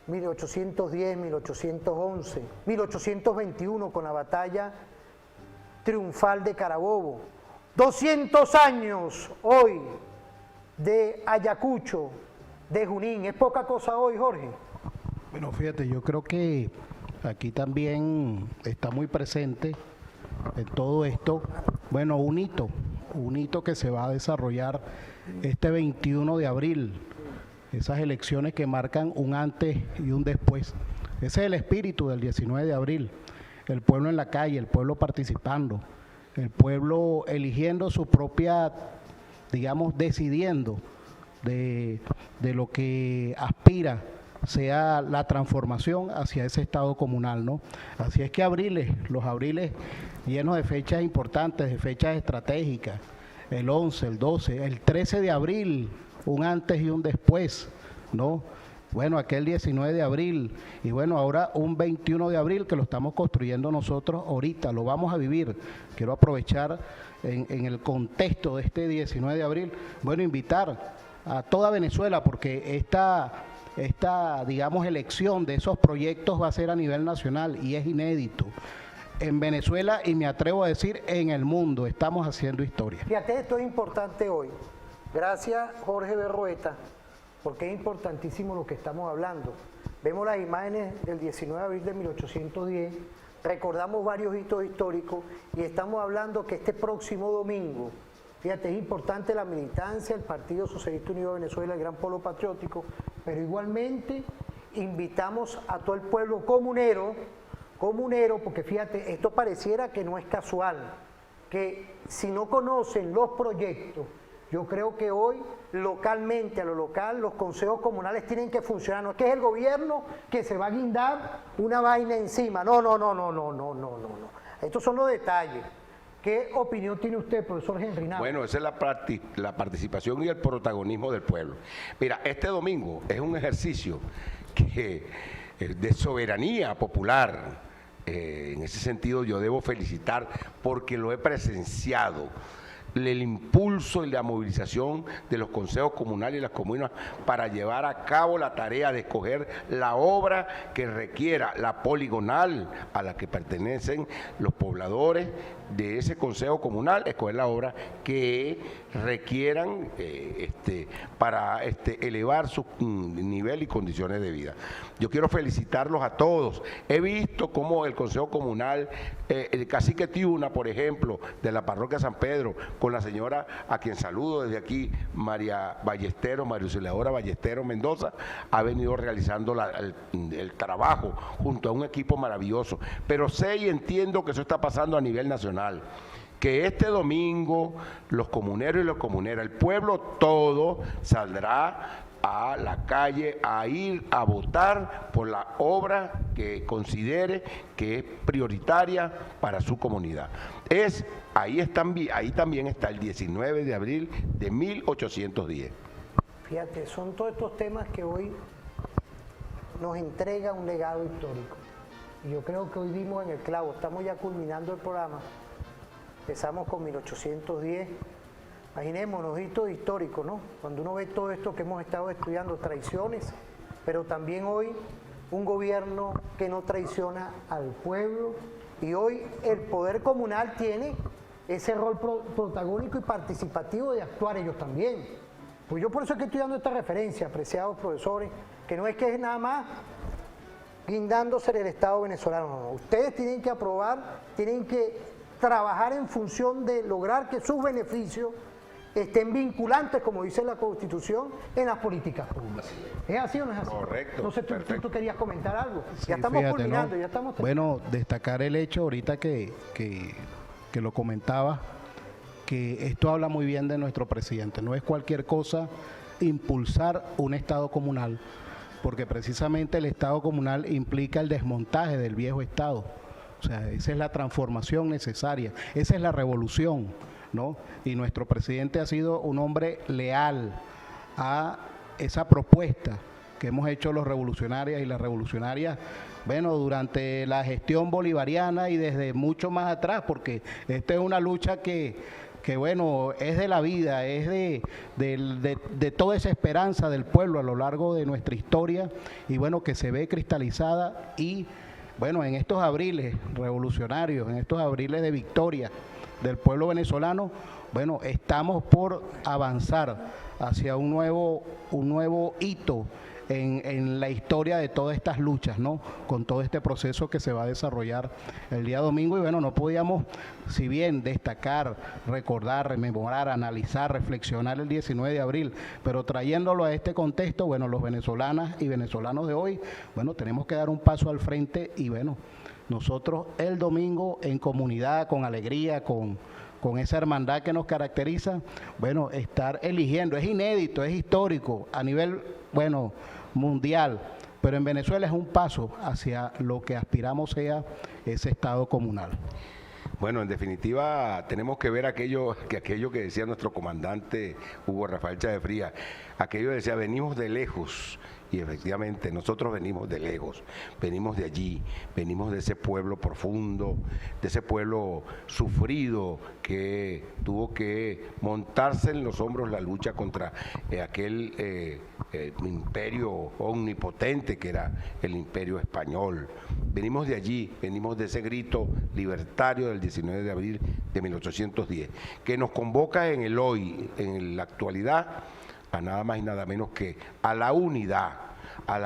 Speaker 1: 1810, 1811, 1821 con la batalla triunfal de Carabobo. 200 años hoy de Ayacucho, de Junín. ¿Es poca cosa hoy, Jorge?
Speaker 3: Bueno, fíjate, yo creo que aquí también está muy presente en todo esto, bueno, un hito que se va a desarrollar este 21 de abril, esas elecciones que marcan un antes y un después. Ese es el espíritu del 19 de abril, el pueblo en la calle, el pueblo participando, el pueblo eligiendo su propia, digamos, decidiendo de lo que aspira sea la transformación hacia ese estado comunal, ¿no? Así es que los abriles llenos de fechas importantes, de fechas estratégicas, el 11, el 12, el 13 de abril, un antes y un después, ¿no? Bueno, aquel 19 de abril y bueno, ahora un 21 de abril que lo estamos construyendo nosotros ahorita, lo vamos a vivir. Quiero aprovechar en el contexto de este 19 de abril, bueno, invitar a toda Venezuela porque esta, digamos, elección de esos proyectos va a ser a nivel nacional y es inédito. En Venezuela y me atrevo a decir en el mundo, estamos haciendo historia.
Speaker 1: Fíjate, esto es importante hoy. Gracias, Jorge Berrueta, porque es importantísimo lo que estamos hablando. Vemos las imágenes del 19 de abril de 1810, recordamos varios hitos históricos y estamos hablando que este próximo domingo, fíjate, es importante la militancia, el Partido Socialista Unido de Venezuela, el Gran Polo Patriótico, pero igualmente invitamos a todo el pueblo comunero, porque fíjate, esto pareciera que no es casual, que si no conocen los proyectos, yo creo que hoy localmente, a lo local, los consejos comunales tienen que funcionar, no es que es el gobierno que se va a guindar una vaina encima, no, estos son los detalles. ¿Qué opinión tiene usted, profesor Henry Nava?
Speaker 2: Bueno, esa es la participación y el protagonismo del pueblo. Mira, este domingo es un ejercicio de soberanía popular. En ese sentido yo debo felicitar porque lo he presenciado. El impulso y la movilización de los consejos comunales y las comunas para llevar a cabo la tarea de escoger la obra que requiera, la poligonal a la que pertenecen los pobladores de ese consejo comunal, escoger la obra que requieran para elevar su nivel y condiciones de vida. Yo quiero felicitarlos a todos. He visto cómo el consejo comunal, el cacique Tiuna, por ejemplo, de la parroquia San Pedro, con la señora a quien saludo desde aquí, María Auxiliadora Ballesteros Mendoza, ha venido realizando el trabajo junto a un equipo maravilloso. Pero sé y entiendo que eso está pasando a nivel nacional, que este domingo los comuneros y las comuneras, el pueblo todo saldrá a la calle a ir a votar por la obra que considere que es prioritaria para su comunidad. Ahí también está el 19 de abril de 1810.
Speaker 1: Fíjate, son todos estos temas que hoy nos entrega un legado histórico. Y yo creo que hoy dimos en el clavo, estamos ya culminando el programa. Empezamos con 1810. Imaginémonos, hito histórico, ¿no? Cuando uno ve todo esto que hemos estado estudiando, traiciones, pero también hoy un gobierno que no traiciona al pueblo, y hoy el poder comunal tiene ese rol protagónico y participativo de actuar ellos también. Pues yo por eso es que estoy dando esta referencia, apreciados profesores, que no es que es nada más guindándose el Estado venezolano, no. Ustedes tienen que aprobar, tienen que trabajar en función de lograr que sus beneficios estén vinculantes, como dice la Constitución, en las políticas públicas. ¿Es así o no es así?
Speaker 2: Correcto.
Speaker 1: No sé, tú querías comentar algo.
Speaker 3: Sí,
Speaker 1: ya estamos
Speaker 3: fíjate,
Speaker 1: culminando,
Speaker 3: ¿no?
Speaker 1: ya estamos terminando.
Speaker 3: Bueno, destacar el hecho ahorita que lo comentaba, que esto habla muy bien de nuestro presidente. No es cualquier cosa impulsar un Estado comunal, porque precisamente el Estado comunal implica el desmontaje del viejo Estado. O sea, esa es la transformación necesaria, esa es la revolución, ¿no? Y nuestro presidente ha sido un hombre leal a esa propuesta que hemos hecho los revolucionarios y las revolucionarias, bueno, durante la gestión bolivariana y desde mucho más atrás, porque esta es una lucha que bueno, es de la vida, es de toda esa esperanza del pueblo a lo largo de nuestra historia, y bueno, que se ve cristalizada. Y bueno, en estos abriles revolucionarios, en estos abriles de victoria del pueblo venezolano, bueno, estamos por avanzar hacia un nuevo hito en la historia de todas estas luchas, ¿no? Con todo este proceso que se va a desarrollar el día domingo. Y bueno, no podíamos, si bien destacar, recordar, rememorar, analizar, reflexionar el 19 de abril, pero trayéndolo a este contexto, bueno, los venezolanas y venezolanos de hoy, bueno, tenemos que dar un paso al frente y bueno, nosotros el domingo en comunidad, con alegría, con esa hermandad que nos caracteriza, bueno, estar eligiendo, es inédito, es histórico a nivel, bueno, mundial, pero en Venezuela es un paso hacia lo que aspiramos sea ese Estado comunal.
Speaker 2: Bueno, en definitiva, tenemos que ver aquello que decía nuestro comandante Hugo Rafael Chávez Frías, aquello decía, venimos de lejos. Y efectivamente, nosotros venimos de lejos, venimos de allí, venimos de ese pueblo profundo, de ese pueblo sufrido que tuvo que montarse en los hombros la lucha contra aquel imperio omnipotente que era el imperio español. Venimos de allí, venimos de ese grito libertario del 19 de abril de 1810, que nos convoca en el hoy, en la actualidad, a nada más y nada menos que a la unidad en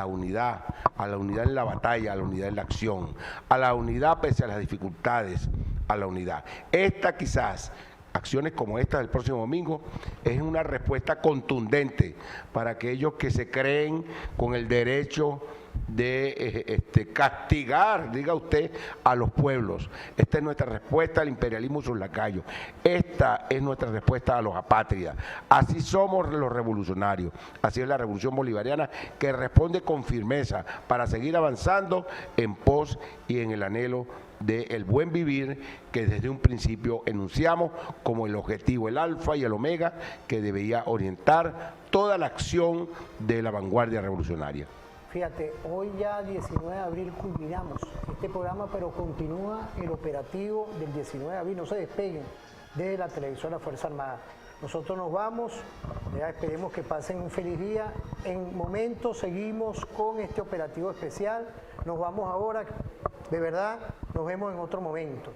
Speaker 2: la batalla, a la unidad en la acción, a la unidad pese a las dificultades, a la unidad. Esta quizás, acciones como esta del próximo domingo, es una respuesta contundente para aquellos que se creen con el derecho de castigar, diga usted, a los pueblos. Esta es nuestra respuesta al imperialismo y sus lacayos. Esta es nuestra respuesta a los apátridas. Así somos los revolucionarios. Así es la revolución bolivariana, que responde con firmeza para seguir avanzando en pos y en el anhelo del buen vivir que desde un principio enunciamos como el objetivo, el alfa y el omega que debería orientar toda la acción de la vanguardia revolucionaria.
Speaker 1: Fíjate, hoy ya 19 de abril culminamos este programa, pero continúa el operativo del 19 de abril, no se despeguen de la televisión de la Fuerza Armada. Nosotros nos vamos, ya esperemos que pasen un feliz día. En momentos seguimos con este operativo especial, nos vamos ahora, de verdad, nos vemos en otro momento.